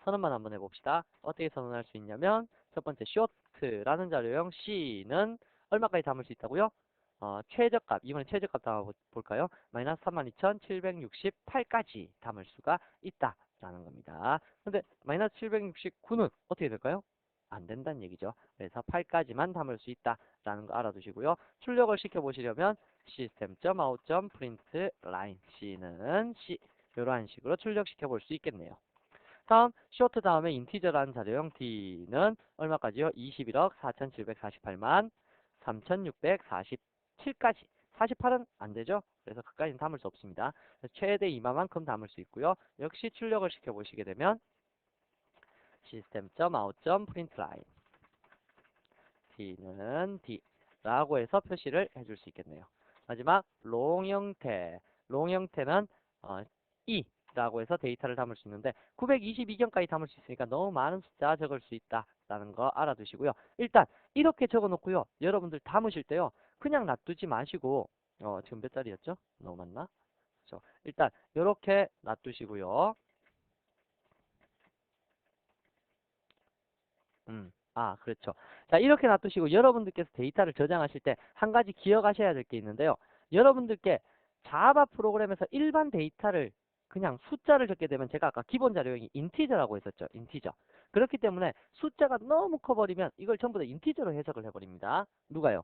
선언만 한번 해봅시다. 어떻게 선언할 수 있냐면 첫 번째 short라는 자료형 C는 얼마까지 담을 수 있다고요? 최저값, 이번에 최저값 담아볼까요? 마이너스 32,768까지 담을 수가 있다라는 겁니다. 근데 마이너스 769는 어떻게 될까요? 안 된다는 얘기죠. 그래서 8까지만 담을 수 있다라는 거 알아두시고요. 출력을 시켜보시려면 system.out.println C는 C 이러한 식으로 출력시켜 볼 수 있겠네요. 다음 short 다음에 인티저라는 자료형 D는 얼마까지요? 21억 4,748만 3,647까지. 48은 안 되죠? 그래서 그까지는 담을 수 없습니다. 최대 이만큼 담을 수 있고요. 역시 출력을 시켜 보시게 되면 system.out.println D는 D 라고 해서 표시를 해줄 수 있겠네요. 마지막 롱 형태. 롱 형태는 E라고 해서 데이터를 담을 수 있는데 922경까지 담을 수 있으니까 너무 많은 숫자 적을 수 있다라는 거 알아두시고요. 일단 이렇게 적어 놓고요. 여러분들 담으실 때요. 그냥 놔두지 마시고 지금 몇 자리였죠? 너무 많나? 그렇죠. 일단 이렇게 놔두시고요. 그렇죠. 자, 이렇게 놔두시고 여러분들께서 데이터를 저장하실 때 한 가지 기억하셔야 될 게 있는데요. 여러분들께 자바 프로그램에서 일반 데이터를 그냥 숫자를 적게 되면 제가 아까 기본 자료형이 인티저라고 했었죠. 인티저. 그렇기 때문에 숫자가 너무 커버리면 이걸 전부 다 인티저로 해석을 해버립니다. 누가요?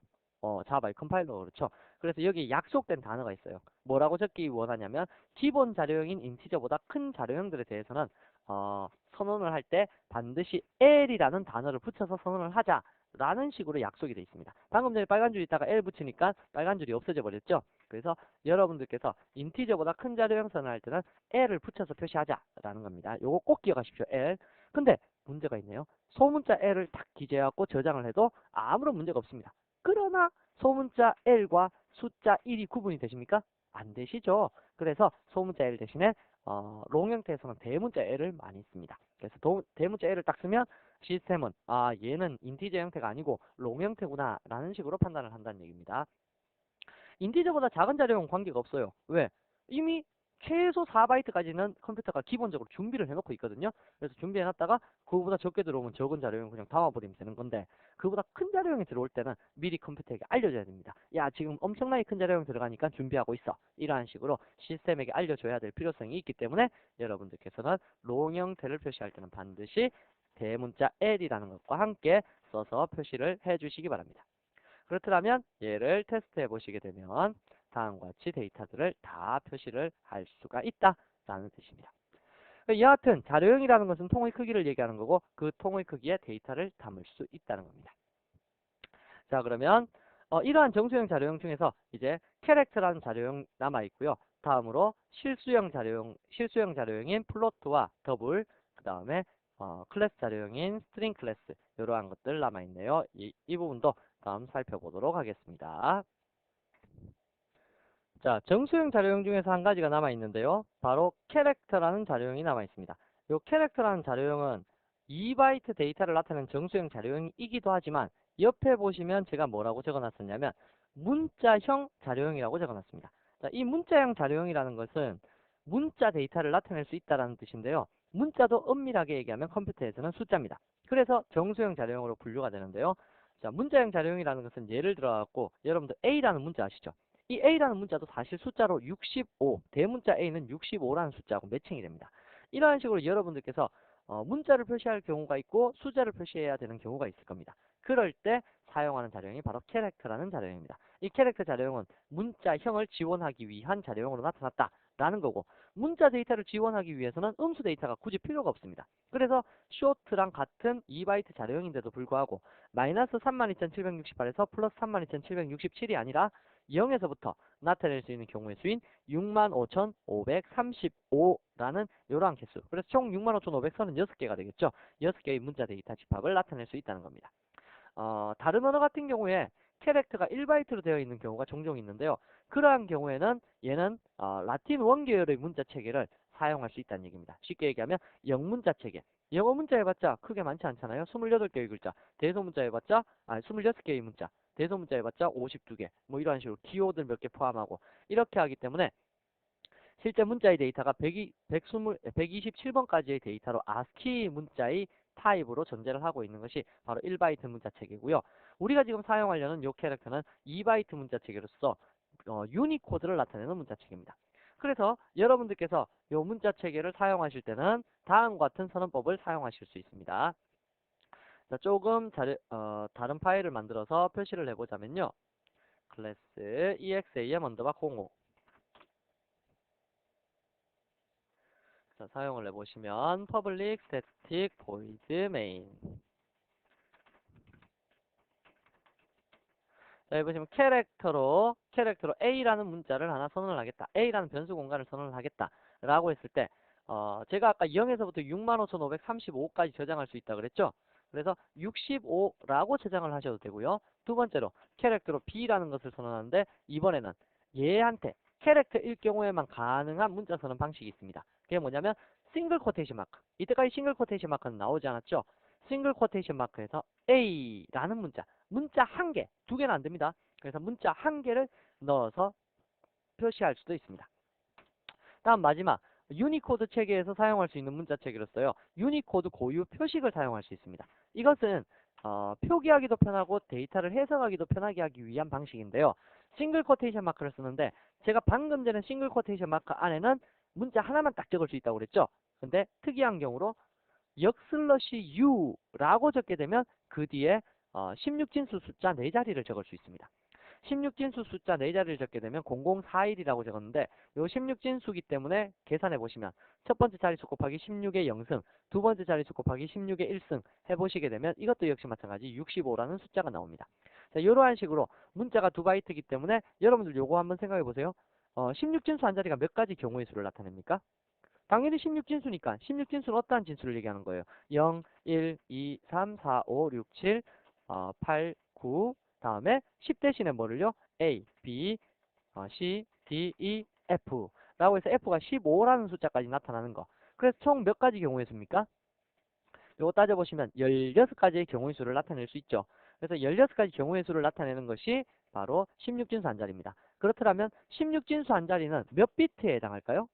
자바의 컴파일러 그렇죠. 그래서 여기 약속된 단어가 있어요. 뭐라고 적기 원하냐면 기본 자료형인 인티저보다 큰 자료형들에 대해서는 선언을 할 때 반드시 L이라는 단어를 붙여서 선언을 하자라는 식으로 약속이 되어 있습니다. 방금 전에 빨간 줄 있다가 L 붙이니까 빨간 줄이 없어져 버렸죠. 그래서 여러분들께서 인티저보다 큰 자료형 선언할 때는 L을 붙여서 표시하자라는 겁니다. 요거 꼭 기억하십시오. L. 근데 문제가 있네요. 소문자 L을 딱 기재해갖고 저장을 해도 아무런 문제가 없습니다. 그러나 소문자 L과 숫자 1이 구분이 되십니까? 안 되시죠. 그래서 소문자 L 대신에 롱 형태에서는 대문자 L을 많이 씁니다. 그래서 대문자 L을 딱 쓰면 시스템은 얘는 인티저 형태가 아니고 롱 형태구나 라는 식으로 판단을 한다는 얘기입니다. 인티저보다 작은 자료는 관계가 없어요. 왜? 이미 최소 4바이트까지는 컴퓨터가 기본적으로 준비를 해놓고 있거든요. 그래서 준비해놨다가 그거보다 적게 들어오면 적은 자료형 그냥 담아버리면 되는 건데 그거보다 큰 자료형이 들어올 때는 미리 컴퓨터에게 알려줘야 됩니다. 야, 지금 엄청나게 큰 자료형 들어가니까 준비하고 있어. 이러한 식으로 시스템에게 알려줘야 될 필요성이 있기 때문에 여러분들께서는 롱 형태를 표시할 때는 반드시 대문자 L이라는 것과 함께 써서 표시를 해주시기 바랍니다. 그렇다면 얘를 테스트해 보시게 되면 다음과 같이 데이터들을 다 표시를 할 수가 있다라는 뜻입니다. 여하튼 자료형이라는 것은 통의 크기를 얘기하는 거고 그 통의 크기에 데이터를 담을 수 있다는 겁니다. 자, 그러면 이러한 정수형 자료형 중에서 이제 캐릭터라는 자료형 남아 있고요. 다음으로 실수형 자료형인 플로트와 더블, 그 다음에 클래스 자료형인 스트링 클래스 이러한 것들 남아 있네요. 이 부분도 다음 살펴보도록 하겠습니다. 자, 정수형 자료형 중에서 한 가지가 남아 있는데요. 바로 캐릭터라는 자료형이 남아 있습니다. 이 캐릭터라는 자료형은 2바이트 데이터를 나타내는 정수형 자료형이기도 하지만 옆에 보시면 제가 뭐라고 적어놨었냐면 문자형 자료형이라고 적어놨습니다. 자, 이 문자형 자료형이라는 것은 문자 데이터를 나타낼 수 있다는 뜻인데요. 문자도 엄밀하게 얘기하면 컴퓨터에서는 숫자입니다. 그래서 정수형 자료형으로 분류가 되는데요. 자, 문자형 자료형이라는 것은 예를 들어갖고 여러분들 A라는 문자 아시죠? 이 A라는 문자도 사실 숫자로 65, 대문자 A는 65라는 숫자하고 매칭이 됩니다. 이러한 식으로 여러분들께서 문자를 표시할 경우가 있고 숫자를 표시해야 되는 경우가 있을 겁니다. 그럴 때 사용하는 자료형이 바로 캐릭터라는 자료형입니다. 이 캐릭터 자료형은 문자형을 지원하기 위한 자료형으로 나타났다라는 거고 문자 데이터를 지원하기 위해서는 음수 데이터가 굳이 필요가 없습니다. 그래서 쇼트랑 같은 2바이트 자료형인데도 불구하고 마이너스 32,768에서 플러스 32,767이 아니라 0에서부터 나타낼 수 있는 경우의 수인 65,535라는 이러한 개수. 그래서 총 65,536개가 되겠죠. 6개의 문자 데이터 집합을 나타낼 수 있다는 겁니다. 다른 언어 같은 경우에 캐릭터가 1바이트로 되어 있는 경우가 종종 있는데요. 그러한 경우에는 얘는 라틴 원계열의 문자 체계를 사용할 수 있다는 얘기입니다. 쉽게 얘기하면 영문자 체계. 영어 문자 해봤자 크게 많지 않잖아요. 28개의 글자. 대소문자 해봤자 26개의 문자. 대소문자 해봤자 52개. 뭐 이러한 식으로 키워드 몇 개 포함하고 이렇게 하기 때문에 실제 문자의 데이터가 127번까지의 데이터로 ASCII 문자의 타입으로 전제를 하고 있는 것이 바로 1바이트 문자 체계고요. 우리가 지금 사용하려는 이 캐릭터는 2바이트 문자 체계로서 유니코드를 나타내는 문자 체계입니다. 그래서 여러분들께서 이 문자 체계를 사용하실 때는 다음과 같은 선언법을 사용하실 수 있습니다. 자, 조금 다른 파일을 만들어서 표시를 해보자면요. 클래스 exam 언더바 05 자, 사용을 해보시면 public static void main 자, 여기 보시면 캐릭터로 A라는 문자를 하나 선언을 하겠다. A라는 변수 공간을 선언을 하겠다. 라고 했을 때 제가 아까 0에서부터 65,535까지 저장할 수 있다 그랬죠? 그래서 65라고 저장을 하셔도 되고요. 두 번째로 캐릭터로 B라는 것을 선언하는데 이번에는 얘한테 캐릭터일 경우에만 가능한 문자 선언 방식이 있습니다. 그게 뭐냐면 싱글 코테이션 마크. 이때까지 싱글 코테이션 마크는 나오지 않았죠. 싱글 코테이션 마크에서 A라는 문자 한 개, 두 개는 안 됩니다. 그래서 문자 한 개를 넣어서 표시할 수도 있습니다. 다음 마지막 유니코드 체계에서 사용할 수 있는 문자 체계로서요. 유니코드 고유 표식을 사용할 수 있습니다. 이것은 표기하기도 편하고 데이터를 해석하기도 편하게 하기 위한 방식인데요. 싱글 코테이션 마크를 쓰는데 제가 방금 전에 싱글 코테이션 마크 안에는 문자 하나만 딱 적을 수 있다고 그랬죠. 근데 특이한 경우로 역슬러시 U라고 적게 되면 그 뒤에 16진수 숫자 4자리를 적을 수 있습니다. 16진수 숫자 4자리를 적게 되면 0041이라고 적었는데 요 16진수기 때문에 계산해 보시면 첫 번째 자릿수 곱하기 16의 0승, 두 번째 자릿수 곱하기 16의 1승 해보시게 되면 이것도 역시 마찬가지 65라는 숫자가 나옵니다. 자, 이러한 식으로 문자가 2바이트이기 때문에 여러분들 요거 한번 생각해 보세요. 16진수 한 자리가 몇 가지 경우의 수를 나타냅니까? 당연히 16진수니까 16진수는 어떠한 진수를 얘기하는 거예요? 0, 1, 2, 3, 4, 5, 6, 7, 8, 9 다음에 10 대신에 뭐를요? A, B, C, D, E, F 라고 해서 F가 15라는 숫자까지 나타나는 거. 그래서 총 몇 가지 경우의 수입니까? 요거 따져보시면 16가지의 경우의 수를 나타낼 수 있죠. 그래서 16가지 경우의 수를 나타내는 것이 바로 16진수 한 자리입니다. 그렇다면 16진수 한 자리는 몇 비트에 해당할까요?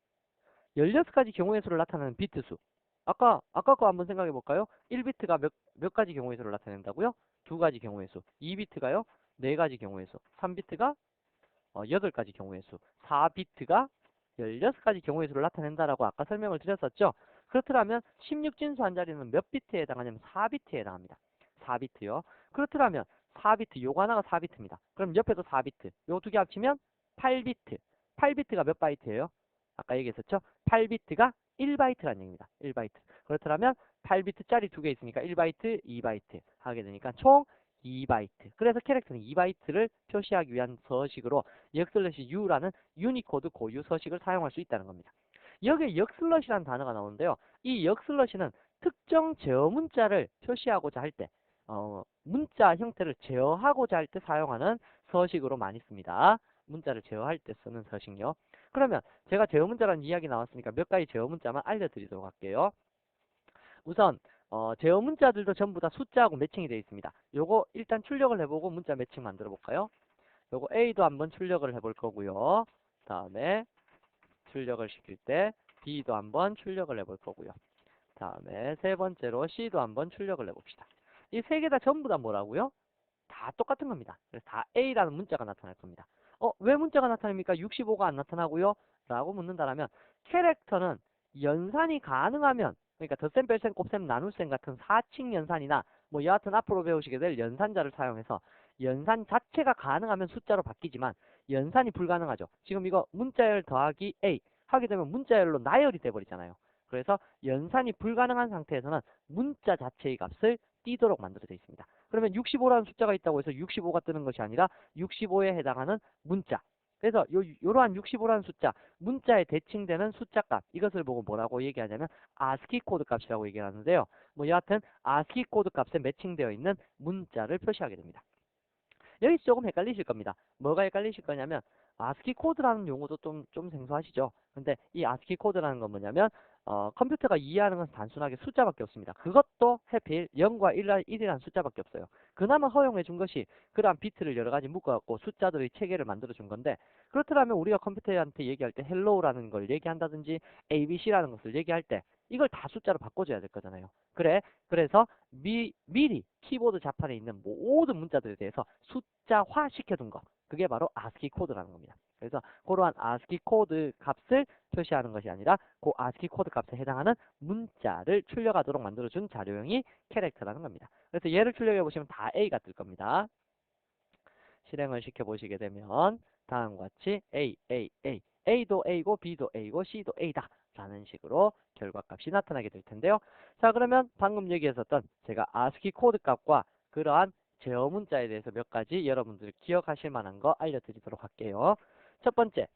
16가지 경우의 수를 나타내는 비트 수. 아까 거 한번 생각해 볼까요? 1비트가 몇 가지 경우의 수를 나타낸다고요? 2가지 경우의 수. 2비트가요? 4가지 경우의 수. 3비트가 8가지 경우의 수. 4비트가 16가지 경우의 수를 나타낸다라고 아까 설명을 드렸었죠? 그렇다면 16진수 한 자리는 몇 비트에 해당하냐면 4비트에 해당합니다. 4비트요. 그렇다면 4비트, 요거 하나가 4비트입니다. 그럼 옆에도 4비트. 요 두 개 합치면 8비트. 8비트가 몇 바이트예요? 아까 얘기했었죠? 8비트가 1바이트라는 얘기입니다. 1바이트. 그렇다면 8비트짜리 두 개 있으니까 1바이트, 2바이트 하게 되니까 총 2바이트. 그래서 캐릭터는 2바이트를 표시하기 위한 서식으로 역슬래시 U라는 유니코드 고유 서식을 사용할 수 있다는 겁니다. 여기에 역슬러시라는 단어가 나오는데요. 이 역슬러시는 특정 제어 문자를 표시하고자 할 때, 문자 형태를 제어하고자 할 때 사용하는 서식으로 많이 씁니다. 문자를 제어할 때 쓰는 서식요. 그러면 제가 제어 문자라는 이야기 나왔으니까 몇 가지 제어 문자만 알려드리도록 할게요. 우선 제어 문자들도 전부 다 숫자하고 매칭이 되어 있습니다. 요거 일단 출력을 해보고 문자 매칭 만들어 볼까요? 요거 A도 한번 출력을 해볼 거고요. 다음에 출력을 시킬 때 B도 한번 출력을 해볼 거고요. 다음에 세 번째로 C도 한번 출력을 해봅시다. 이 세 개 다 전부 다 뭐라고요? 다 똑같은 겁니다. 그래서 다 A라는 문자가 나타날 겁니다. 왜 문자가 나타납니까? 65가 안 나타나고요? 라고 묻는다면 캐릭터는 연산이 가능하면 그러니까 덧셈, 뺄셈, 곱셈, 나눗셈 같은 사칙 연산이나 뭐 여하튼 앞으로 배우시게 될 연산자를 사용해서 연산 자체가 가능하면 숫자로 바뀌지만 연산이 불가능하죠. 지금 이거 문자열 더하기 A 하게 되면 문자열로 나열이 돼버리잖아요. 그래서 연산이 불가능한 상태에서는 문자 자체의 값을 띄도록 만들어 되어 있습니다. 그러면 65라는 숫자가 있다고 해서 65가 뜨는 것이 아니라 65에 해당하는 문자. 그래서 요러한 65라는 숫자, 문자에 대칭되는 숫자값, 이것을 보고 뭐라고 얘기하냐면 ASCII 코드 값이라고 얘기하는데요. 뭐 여하튼 ASCII 코드 값에 매칭되어 있는 문자를 표시하게 됩니다. 여기서 조금 헷갈리실 겁니다. 뭐가 헷갈리실 거냐면 ASCII 코드라는 용어도 좀 생소하시죠? 근데 이 ASCII 코드라는 건 뭐냐면 컴퓨터가 이해하는 건 단순하게 숫자밖에 없습니다. 그것도 해필 0과 1이라는 숫자밖에 없어요. 그나마 허용해 준 것이 그러한 비트를 여러 가지 묶어갖고 숫자들의 체계를 만들어 준 건데 그렇다면 우리가 컴퓨터한테 얘기할 때 헬로우라는 걸 얘기한다든지 ABC라는 것을 얘기할 때 이걸 다 숫자로 바꿔줘야 될 거잖아요. 그래서 미리 키보드 자판에 있는 모든 문자들에 대해서 숫자화 시켜둔 것. 그게 바로 ASCII 코드라는 겁니다. 그래서 그러한 ASCII 코드 값을 표시하는 것이 아니라 그 ASCII 코드 값에 해당하는 문자를 출력하도록 만들어준 자료형이 캐릭터라는 겁니다. 그래서 얘를 출력해 보시면 다 A가 뜰 겁니다. 실행을 시켜보시게 되면 다음과 같이 A, A, A, A도 A고 B도 A고 C도 A다 라는 식으로 결과값이 나타나게 될 텐데요. 자, 그러면 방금 얘기했었던 제가 ASCII 코드 값과 그러한 제어 문자에 대해서 몇 가지 여러분들 기억하실 만한 거 알려드리도록 할게요. 첫 번째,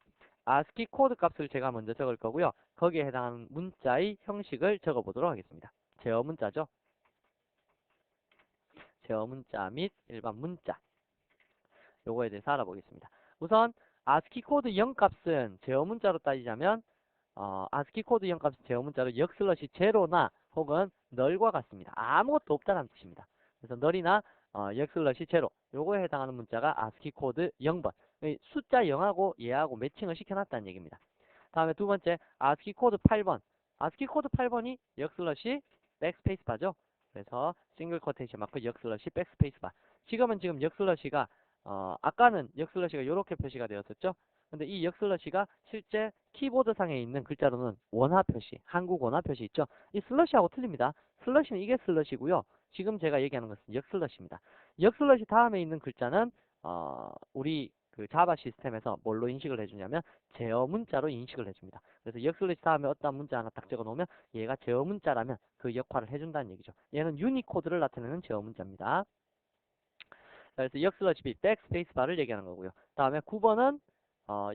ASCII 코드 값을 제가 먼저 적을 거고요. 거기에 해당하는 문자의 형식을 적어보도록 하겠습니다. 제어 문자죠. 제어 문자 및 일반 문자. 요거에 대해서 알아보겠습니다. 우선 ASCII 코드 0값은 제어 문자로 따지자면 ASCII 코드 0값은 제어 문자로 역슬러시 제로나 혹은 널과 같습니다. 아무것도 없다는 뜻입니다. 그래서 널이나 역슬러시 제로 요거에 해당하는 문자가 ASCII 코드 0번. 숫자 0하고 얘하고 매칭을 시켜놨다는 얘기입니다. 다음에 두 번째 ASCII 코드 8번. ASCII 코드 8번이 역슬러시 백스페이스 바죠. 그래서 싱글 쿼테이션 마크 역슬러시 백스페이스 바. 지금 역슬러시가 아까는 역슬러시가 이렇게 표시가 되었었죠. 근데 이 역슬러시가 실제 키보드상에 있는 글자로는 원화 표시, 한국 원화 표시 있죠. 이 슬러시하고 틀립니다. 슬러시는 이게 슬러시고요. 지금 제가 얘기하는 것은 역슬러시입니다. 역슬러시 다음에 있는 글자는 우리 그 자바 시스템에서 뭘로 인식을 해주냐면 제어 문자로 인식을 해줍니다. 그래서 역슬러시 다음에 어떤 문자 하나 딱 적어 놓으면 얘가 제어 문자라면 그 역할을 해준다는 얘기죠. 얘는 유니코드를 나타내는 제어 문자입니다. 그래서 역슬러시 B 백스페이스 바를 얘기하는 거고요. 다음에 9번은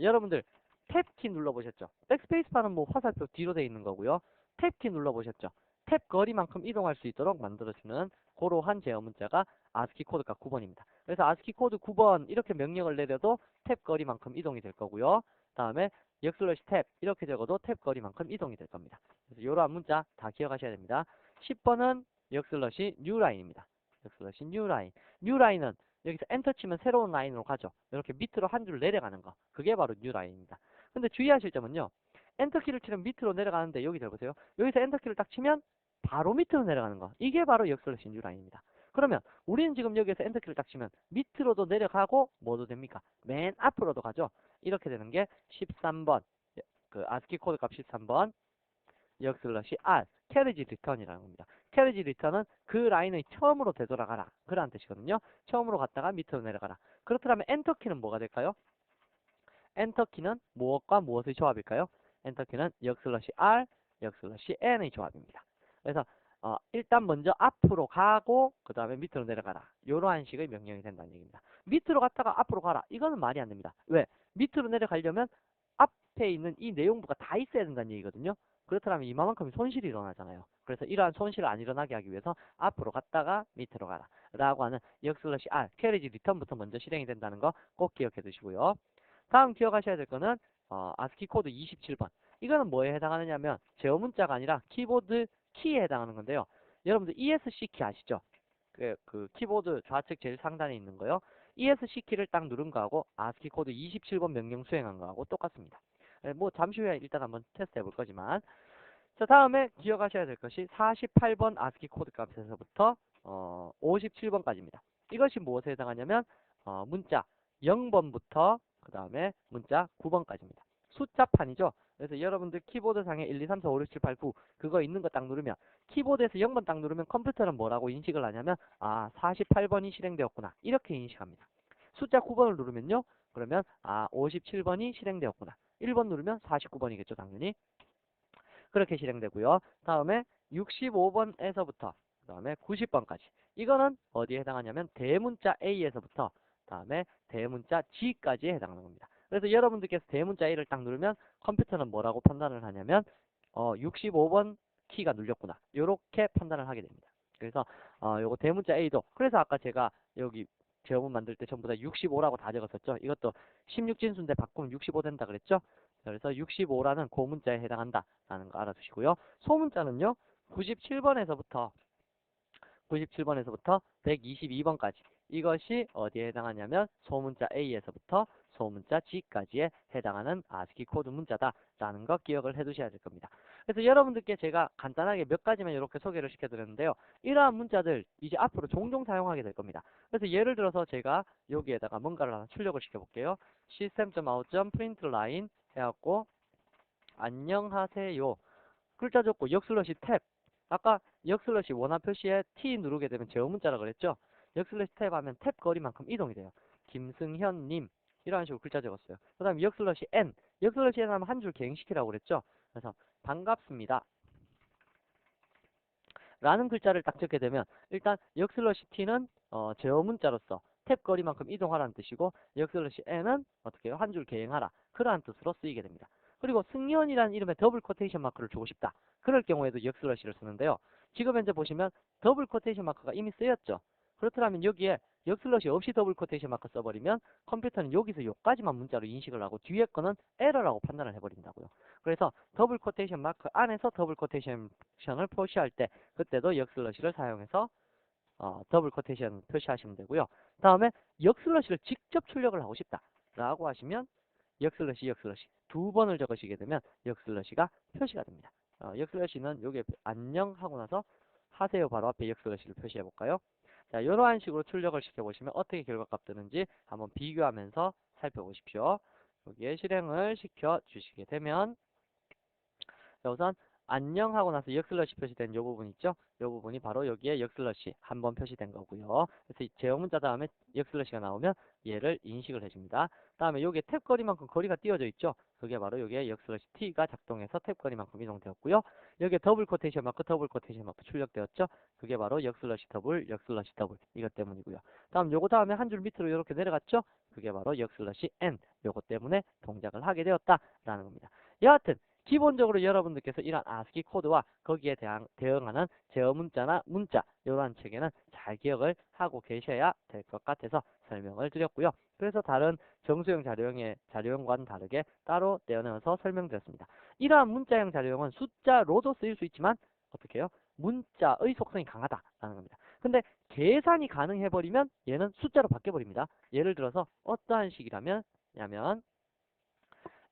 여러분들 탭키 눌러보셨죠? 백스페이스 바는 뭐 화살표 뒤로 돼 있는 거고요. 탭키 눌러보셨죠? 탭 거리만큼 이동할 수 있도록 만들어주는 그러한 제어 문자가 ASCII 코드가 9번입니다. 그래서 ASCII 코드 9번 이렇게 명령을 내려도 탭 거리만큼 이동이 될 거고요. 다음에 역슬러시 탭 이렇게 적어도 탭 거리만큼 이동이 될 겁니다. 그래서 이러한 문자 다 기억하셔야 됩니다. 10번은 역슬러시 뉴라인입니다. 역슬러시 뉴라인. 뉴라인은 여기서 엔터 치면 새로운 라인으로 가죠. 이렇게 밑으로 한 줄 내려가는 거. 그게 바로 뉴라인입니다. 근데 주의하실 점은요. 엔터키를 치면 밑으로 내려가는데 여기 잘 보세요. 여기서 엔터키를 딱 치면 바로 밑으로 내려가는 거. 이게 바로 역슬러시 뉴라인입니다. 그러면 우리는 지금 여기에서 엔터키를 딱 치면 밑으로도 내려가고 뭐도 됩니까? 맨 앞으로도 가죠. 이렇게 되는 게 13번. 그 ASCII 코드 값 13번. 역슬러시 R. 캐리지 리턴이라는 겁니다. 캐리지 리턴은 그 라인의 처음으로 되돌아가라. 그런 뜻이거든요. 처음으로 갔다가 밑으로 내려가라. 그렇다면 엔터키는 뭐가 될까요? 엔터키는 무엇과 무엇의 조합일까요? 엔터키는 역슬러시 R, 역슬러시 N의 조합입니다. 그래서 일단 먼저 앞으로 가고 그 다음에 밑으로 내려가라. 이러한 식의 명령이 된다는 얘기입니다. 밑으로 갔다가 앞으로 가라. 이거는 말이 안 됩니다. 왜? 밑으로 내려가려면 앞에 있는 이 내용부가 다 있어야 된다는 얘기거든요. 그렇다면 이만큼의 손실이 일어나잖아요. 그래서 이러한 손실을 안 일어나게 하기 위해서 앞으로 갔다가 밑으로 가라 라고 하는 역슬러시 R, 캐리지 리턴부터 먼저 실행이 된다는 거 꼭 기억해 두시고요. 다음 기억하셔야 될 거는 ASCII 코드 27번. 이거는 뭐에 해당하느냐면 제어 문자가 아니라 키보드 키에 해당하는 건데요. 여러분들 ESC 키 아시죠? 그 키보드 좌측 제일 상단에 있는 거요. ESC 키를 딱 누른 거하고 ASCII 코드 27번 명령 수행한 거하고 똑같습니다. 뭐 잠시 후에 일단 한번 테스트 해볼 거지만, 자 다음에 기억하셔야 될 것이 48번 ASCII 코드 값에서부터 57번까지입니다. 이것이 무엇에 해당하냐면 문자 0번부터 그 다음에 문자 9번까지입니다. 숫자판이죠. 그래서 여러분들 키보드상에 1, 2, 3, 4, 5, 6, 7, 8, 9 그거 있는 거 딱 누르면 키보드에서 0번 딱 누르면 컴퓨터는 뭐라고 인식을 하냐면 48번이 실행되었구나 이렇게 인식합니다. 숫자 9번을 누르면요. 그러면 57번이 실행되었구나. 1번 누르면 49번이겠죠 당연히. 그렇게 실행되고요. 다음에 65번에서부터 그 다음에 90번까지. 이거는 어디에 해당하냐면 대문자 A에서부터 다음에 대문자 G까지에 해당하는 겁니다. 그래서 여러분들께서 대문자 A를 딱 누르면 컴퓨터는 뭐라고 판단을 하냐면 65번 키가 눌렸구나. 이렇게 판단을 하게 됩니다. 그래서 요거 대문자 A도 그래서 아까 제가 여기 제어문 만들 때 전부 다 65라고 다 적었었죠. 이것도 16진수인데 바꾸면 65 된다 그랬죠. 그래서 65라는 고문자에 해당한다라는 거 알아두시고요. 소문자는요. 97번에서부터 122번까지 이것이 어디에 해당하냐면 소문자 A에서부터 소문자 G까지에 해당하는 ASCII 코드 문자다라는 거 기억을 해두셔야 될 겁니다. 그래서 여러분들께 제가 간단하게 몇 가지만 이렇게 소개를 시켜드렸는데요. 이러한 문자들 이제 앞으로 종종 사용하게 될 겁니다. 그래서 예를 들어서 제가 여기에다가 뭔가를 하나 출력을 시켜볼게요. system.out.println 해갖고 안녕하세요. 글자 적고 역슬러시 탭. 아까 역슬러시 원화 표시에 T 누르게 되면 제어 문자라 그랬죠. 역슬러시 탭 하면 탭 거리만큼 이동이 돼요. 김승현님 이런 식으로 글자 적었어요. 그 다음에 역슬러시 N. 역슬러시 N 하면 한 줄 개행시키라고 그랬죠. 그래서 반갑습니다 라는 글자를 딱 적게 되면 일단 역슬러시 T는 제어 문자로서 탭 거리만큼 이동하라는 뜻이고 역슬러시 N은 어떻게 해요? 한 줄 개행하라. 그러한 뜻으로 쓰이게 됩니다. 그리고 승현이라는 이름에 더블 쿼테이션 마크를 주고 싶다. 그럴 경우에도 역슬러시를 쓰는데요. 지금 현재 보시면 더블 쿼테이션 마크가 이미 쓰였죠. 그렇더라면 여기에 역슬러시 없이 더블 코테이션 마크 써버리면 컴퓨터는 여기서 여기까지만 문자로 인식을 하고 뒤에 거는 에러라고 판단을 해버린다고요. 그래서 더블 코테이션 마크 안에서 더블 코테이션을 표시할 때 그때도 역슬러시를 사용해서 더블 코테이션 표시하시면 되고요. 다음에 역슬러시를 직접 출력을 하고 싶다 라고 하시면 역슬러시 두 번을 적으시게 되면 역슬러시가 표시가 됩니다. 역슬러시는 여기에 안녕 하고 나서 하세요 바로 앞에 역슬러시를 표시해 볼까요? 자, 이러한 식으로 출력을 시켜보시면 어떻게 결과값 뜨는지 한번 비교하면서 살펴보십시오. 여기에 실행을 시켜 주시게 되면 자, 우선 안녕 하고 나서 역슬러시 표시된 이 부분 있죠? 이 부분이 바로 여기에 역슬러시 한번 표시된 거고요. 그래서 제어 문자 다음에 역슬러시가 나오면 얘를 인식을 해줍니다. 다음에 여기에 탭 거리만큼 거리가 띄워져 있죠? 그게 바로 여기에 역슬러시 T가 작동해서 탭 거리만큼 이동되었고요. 여기에 더블 코테이션 마크 출력되었죠? 그게 바로 역슬러시 더블 이것 때문이고요. 다음 요거 다음에 한 줄 밑으로 이렇게 내려갔죠? 그게 바로 역슬러시 N 요거 때문에 동작을 하게 되었다라는 겁니다. 여하튼 기본적으로 여러분들께서 이런 ASCII 코드와 거기에 대응하는 제어 문자나 문자 이러한 체계는 잘 기억을 하고 계셔야 될 것 같아서 설명을 드렸고요. 그래서 다른 정수형 자료형과는 다르게 따로 떼어내어서 설명드렸습니다. 이러한 문자형 자료형은 숫자로도 쓰일 수 있지만 어떻게 해요? 문자의 속성이 강하다라는 겁니다. 근데 계산이 가능해버리면 얘는 숫자로 바뀌어버립니다. 예를 들어서 어떠한 식이라면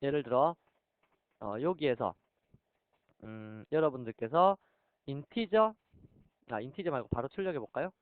예를 들어 여기에서 여러분들께서 인티저 말고 바로 출력해 볼까요?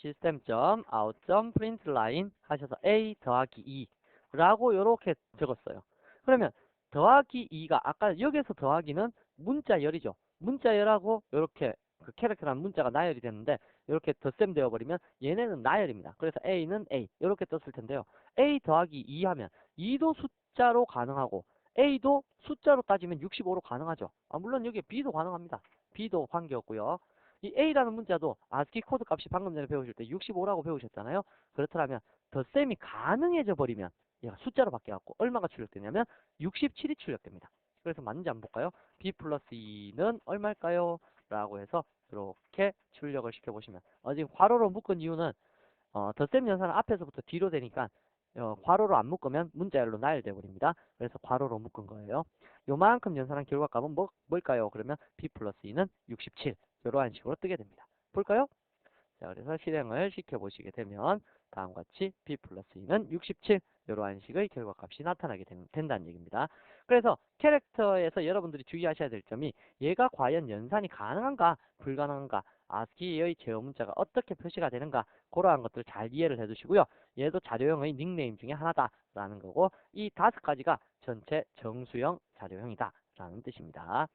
system.out.println 하셔서 a 더하기 2 라고 이렇게 적었어요. 그러면 더하기 2가 아까 여기서 더하기는 문자열이죠. 문자열하고 이렇게 그 캐릭터라는 문자가 나열이 됐는데 이렇게 덧셈 되어버리면 얘네는 나열입니다. 그래서 a는 a 이렇게 떴을 텐데요. a 더하기 2 하면 2도 숫자로 가능하고 a도 숫자로 따지면 65로 가능하죠. 물론 여기에 b도 가능합니다. b도 관계없고요. 이 a라는 문자도 ASCII 코드 값이 방금 전에 배우실 때 65라고 배우셨잖아요. 그렇다면 덧셈이 가능해져 버리면 얘가 숫자로 바뀌어갖고 얼마가 출력되냐면 67이 출력됩니다. 그래서 맞는지 한번 볼까요? b 플러스 2는 얼마일까요? 라고 해서 이렇게 출력을 시켜보시면 지금 괄호로 묶은 이유는 덧셈 연산은 앞에서부터 뒤로 되니까 괄호로 안 묶으면 문자열로 나열돼 버립니다. 그래서 괄호로 묶은 거예요. 요만큼 연산한 결과값은 뭘까요? 그러면 b 플러스 2는 67 이러한 식으로 뜨게 됩니다. 볼까요? 자, 그래서 실행을 시켜보시게 되면 다음과 같이 b 플러스 2는 67 이러한 식의 결과값이 나타나게 된다는 얘기입니다. 그래서 캐릭터에서 여러분들이 주의하셔야 될 점이 얘가 과연 연산이 가능한가 불가능한가 ASCII의 제어 문자가 어떻게 표시가 되는가 그러한 것들 잘 이해를 해두시고요. 얘도 자료형의 닉네임 중에 하나다라는 거고 이 5가지가 전체 정수형 자료형이다 라는 뜻입니다.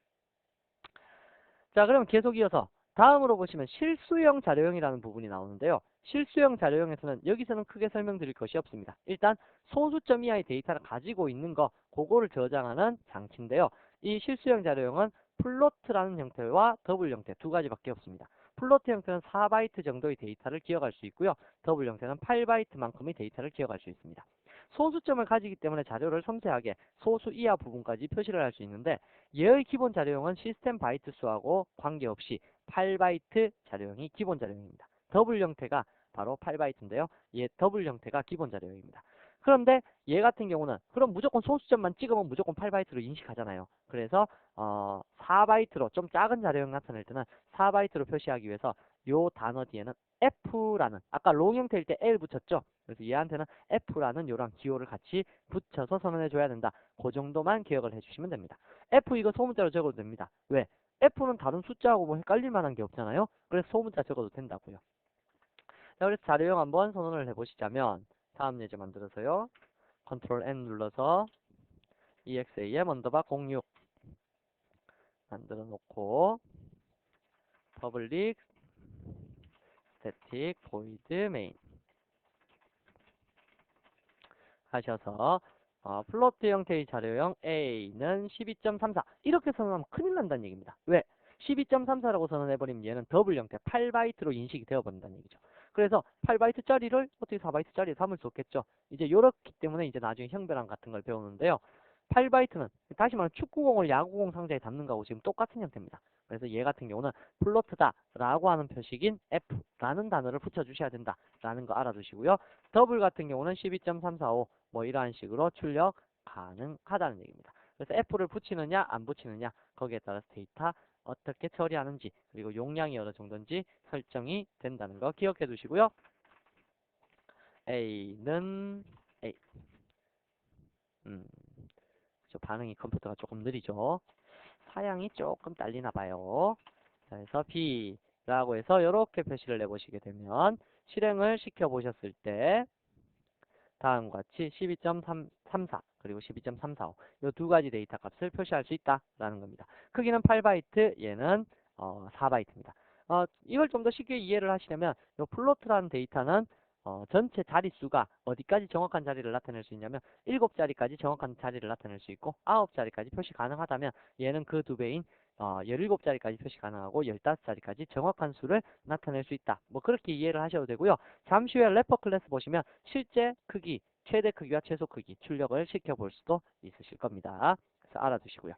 자, 그럼 계속 이어서 다음으로 보시면 실수형 자료형이라는 부분이 나오는데요. 실수형 자료형에서는 여기서는 크게 설명드릴 것이 없습니다. 일단 소수.ei 데이터를 가지고 있는 거 그거를 저장하는 장치인데요. 이 실수형 자료형은 플로트라는 형태와 더블 형태 두 가지밖에 없습니다. 플로트 형태는 4바이트 정도의 데이터를 기억할 수 있고요. 더블 형태는 8바이트만큼의 데이터를 기억할 수 있습니다. 소수점을 가지기 때문에 자료를 섬세하게 소수 이하 부분까지 표시를 할 수 있는데 얘의 기본 자료형은 시스템 바이트 수하고 관계없이 8바이트 자료형이 기본 자료형입니다. 더블 형태가 바로 8바이트인데요. 얘 더블 형태가 기본 자료형입니다. 그런데 얘 같은 경우는 그럼 무조건 소수점만 찍으면 무조건 8바이트로 인식하잖아요. 그래서 4바이트로 좀 작은 자료형 나타낼 때는 4바이트로 표시하기 위해서 요 단어 뒤에는 F라는 아까 롱 형태일 때 L 붙였죠. 그래서 얘한테는 F라는 요랑 기호를 같이 붙여서 선언해 줘야 된다. 그 정도만 기억을 해주시면 됩니다. F 이거 소문자로 적어도 됩니다. 왜? F는 다른 숫자하고 뭐 헷갈릴 만한 게 없잖아요. 그래서 소문자 적어도 된다고요. 자, 그래서 자료형 한번 선언을 해보시자면 다음 예제 만들어서요. 컨트롤 N 눌러서 exam 언더바 06 만들어 놓고 public static void main 하셔서 플로트 형태의 자료형 A는 12.34 이렇게 선언하면 큰일 난다는 얘기입니다. 왜? 12.34라고 선언해버리면 얘는 더블 형태 8바이트로 인식이 되어버린다는 얘기죠. 그래서 8바이트짜리를 어떻게 4바이트짜리에 담을 수 없겠죠. 이제 요렇기 때문에 이제 나중에 형별함 같은 걸 배우는데요. 8바이트는 다시 말하면 축구공을 야구공 상자에 담는 거하고 지금 똑같은 형태입니다. 그래서 얘 같은 경우는 플로트다라고 하는 표식인 F라는 단어를 붙여주셔야 된다라는 거 알아두시고요. 더블 같은 경우는 12.345 뭐 이러한 식으로 출력 가능하다는 얘기입니다. 그래서 F를 붙이느냐 안 붙이느냐 거기에 따라서 데이터 어떻게 처리하는지 그리고 용량이 어느 정도인지 설정이 된다는 거 기억해 두시고요. A는 A. 저 반응이 컴퓨터가 조금 느리죠. 사양이 조금 딸리나 봐요. 자, 그래서 B라고 해서 이렇게 표시를 내보시게 되면 실행을 시켜 보셨을 때 다음과 같이 12.34 그리고 12.345 이 두 가지 데이터 값을 표시할 수 있다라는 겁니다. 크기는 8바이트, 얘는 4바이트입니다. 이걸 좀 더 쉽게 이해를 하시려면 이 플로트라는 데이터는 전체 자릿수가 어디까지 정확한 자리를 나타낼 수 있냐면 7자리까지 정확한 자리를 나타낼 수 있고 9자리까지 표시 가능하다면 얘는 그 두 배인 17자리까지 표시 가능하고 15자리까지 정확한 수를 나타낼 수 있다. 뭐 그렇게 이해를 하셔도 되고요. 잠시 후에 래퍼 클래스 보시면 실제 크기, 최대 크기와 최소 크기 출력을 시켜볼 수도 있으실 겁니다. 그래서 알아두시고요.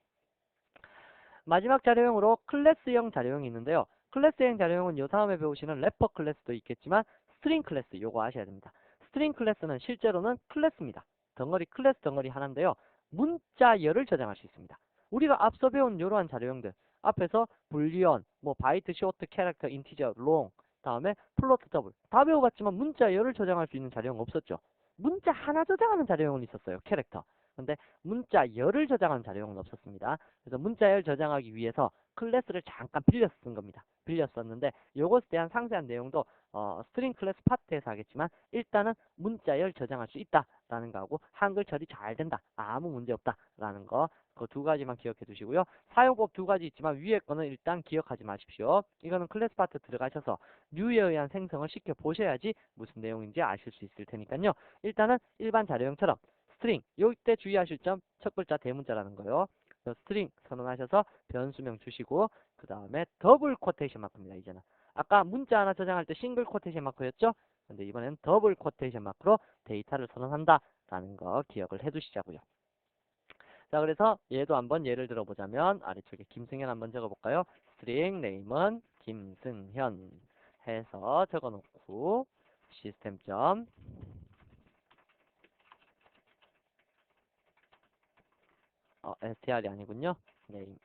마지막 자료형으로 클래스형 자료형이 있는데요. 클래스형 자료형은 요 다음에 배우시는 래퍼 클래스도 있겠지만 스트링 클래스 요거 아셔야 됩니다. 스트링 클래스는 실제로는 클래스입니다. 덩어리 클래스 덩어리 하나인데요. 문자열을 저장할 수 있습니다. 우리가 앞서 배운 이러한 자료형들 앞에서 불리언, 뭐 바이트, 쇼트, 캐릭터, 인티저, 롱, 다음에 플로트, 더블 다 배워봤지만 문자열을 저장할 수 있는 자료형 없었죠. 문자 하나 저장하는 자료형은 있었어요. 캐릭터. 근데 문자열을 저장하는 자료형은 없었습니다. 그래서 문자열 저장하기 위해서 클래스를 잠깐 빌려 쓴 겁니다. 빌렸었는데 요것에 대한 상세한 내용도 스트링 클래스 파트에서 하겠지만 일단은 문자열 저장할 수 있다라는 거하고 한글 처리 잘 된다. 아무 문제 없다라는 거 그 두 가지만 기억해 두시고요. 사용법 두 가지 있지만 위에 거는 일단 기억하지 마십시오. 이거는 클래스 파트 들어가셔서 뉴에 의한 생성을 시켜 보셔야지 무슨 내용인지 아실 수 있을 테니까요. 일단은 일반 자료형처럼 스트링 요때 주의하실 점 첫 글자 대문자라는 거요. 스트링 선언하셔서 변수명 주시고 그 다음에 더블 쿼테이션 마크입니다. 이제는 아까 문자 하나 저장할 때 싱글 쿼테이션 마크였죠. 근데 이번엔 더블 쿼테이션 마크로 데이터를 선언한다라는 거 기억을 해두시자고요. 자, 그래서 얘도 한번 예를 들어보자면 아래쪽에 김승현 한번 적어볼까요? 스트링 네임은 김승현 해서 적어놓고 시스템 점 str이 아니군요. 네임.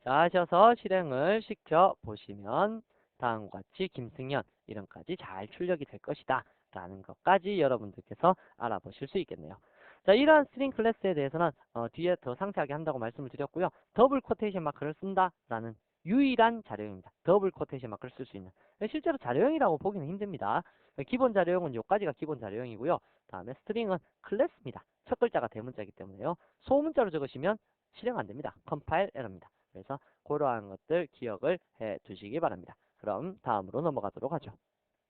자, 하셔서 실행을 시켜 보시면 다음과 같이 김승현 이름까지 잘 출력이 될 것이다 라는 것까지 여러분들께서 알아보실 수 있겠네요. 자, 이러한 스트링 클래스에 대해서는 뒤에 더 상세하게 한다고 말씀을 드렸고요. 더블 쿼테이션 마크를 쓴다라는 유일한 자료형입니다. 더블 쿼테이션 마크를 쓸 수 있는. 실제로 자료형이라고 보기는 힘듭니다. 기본 자료형은 요까지가 기본 자료형이고요. 다음에 스트링은 클래스입니다. 첫 글자가 대문자이기 때문에요. 소문자로 적으시면 실행 안 됩니다. 컴파일 에러입니다. 그래서 그러한 것들 기억을 해 두시기 바랍니다. 그럼 다음으로 넘어가도록 하죠.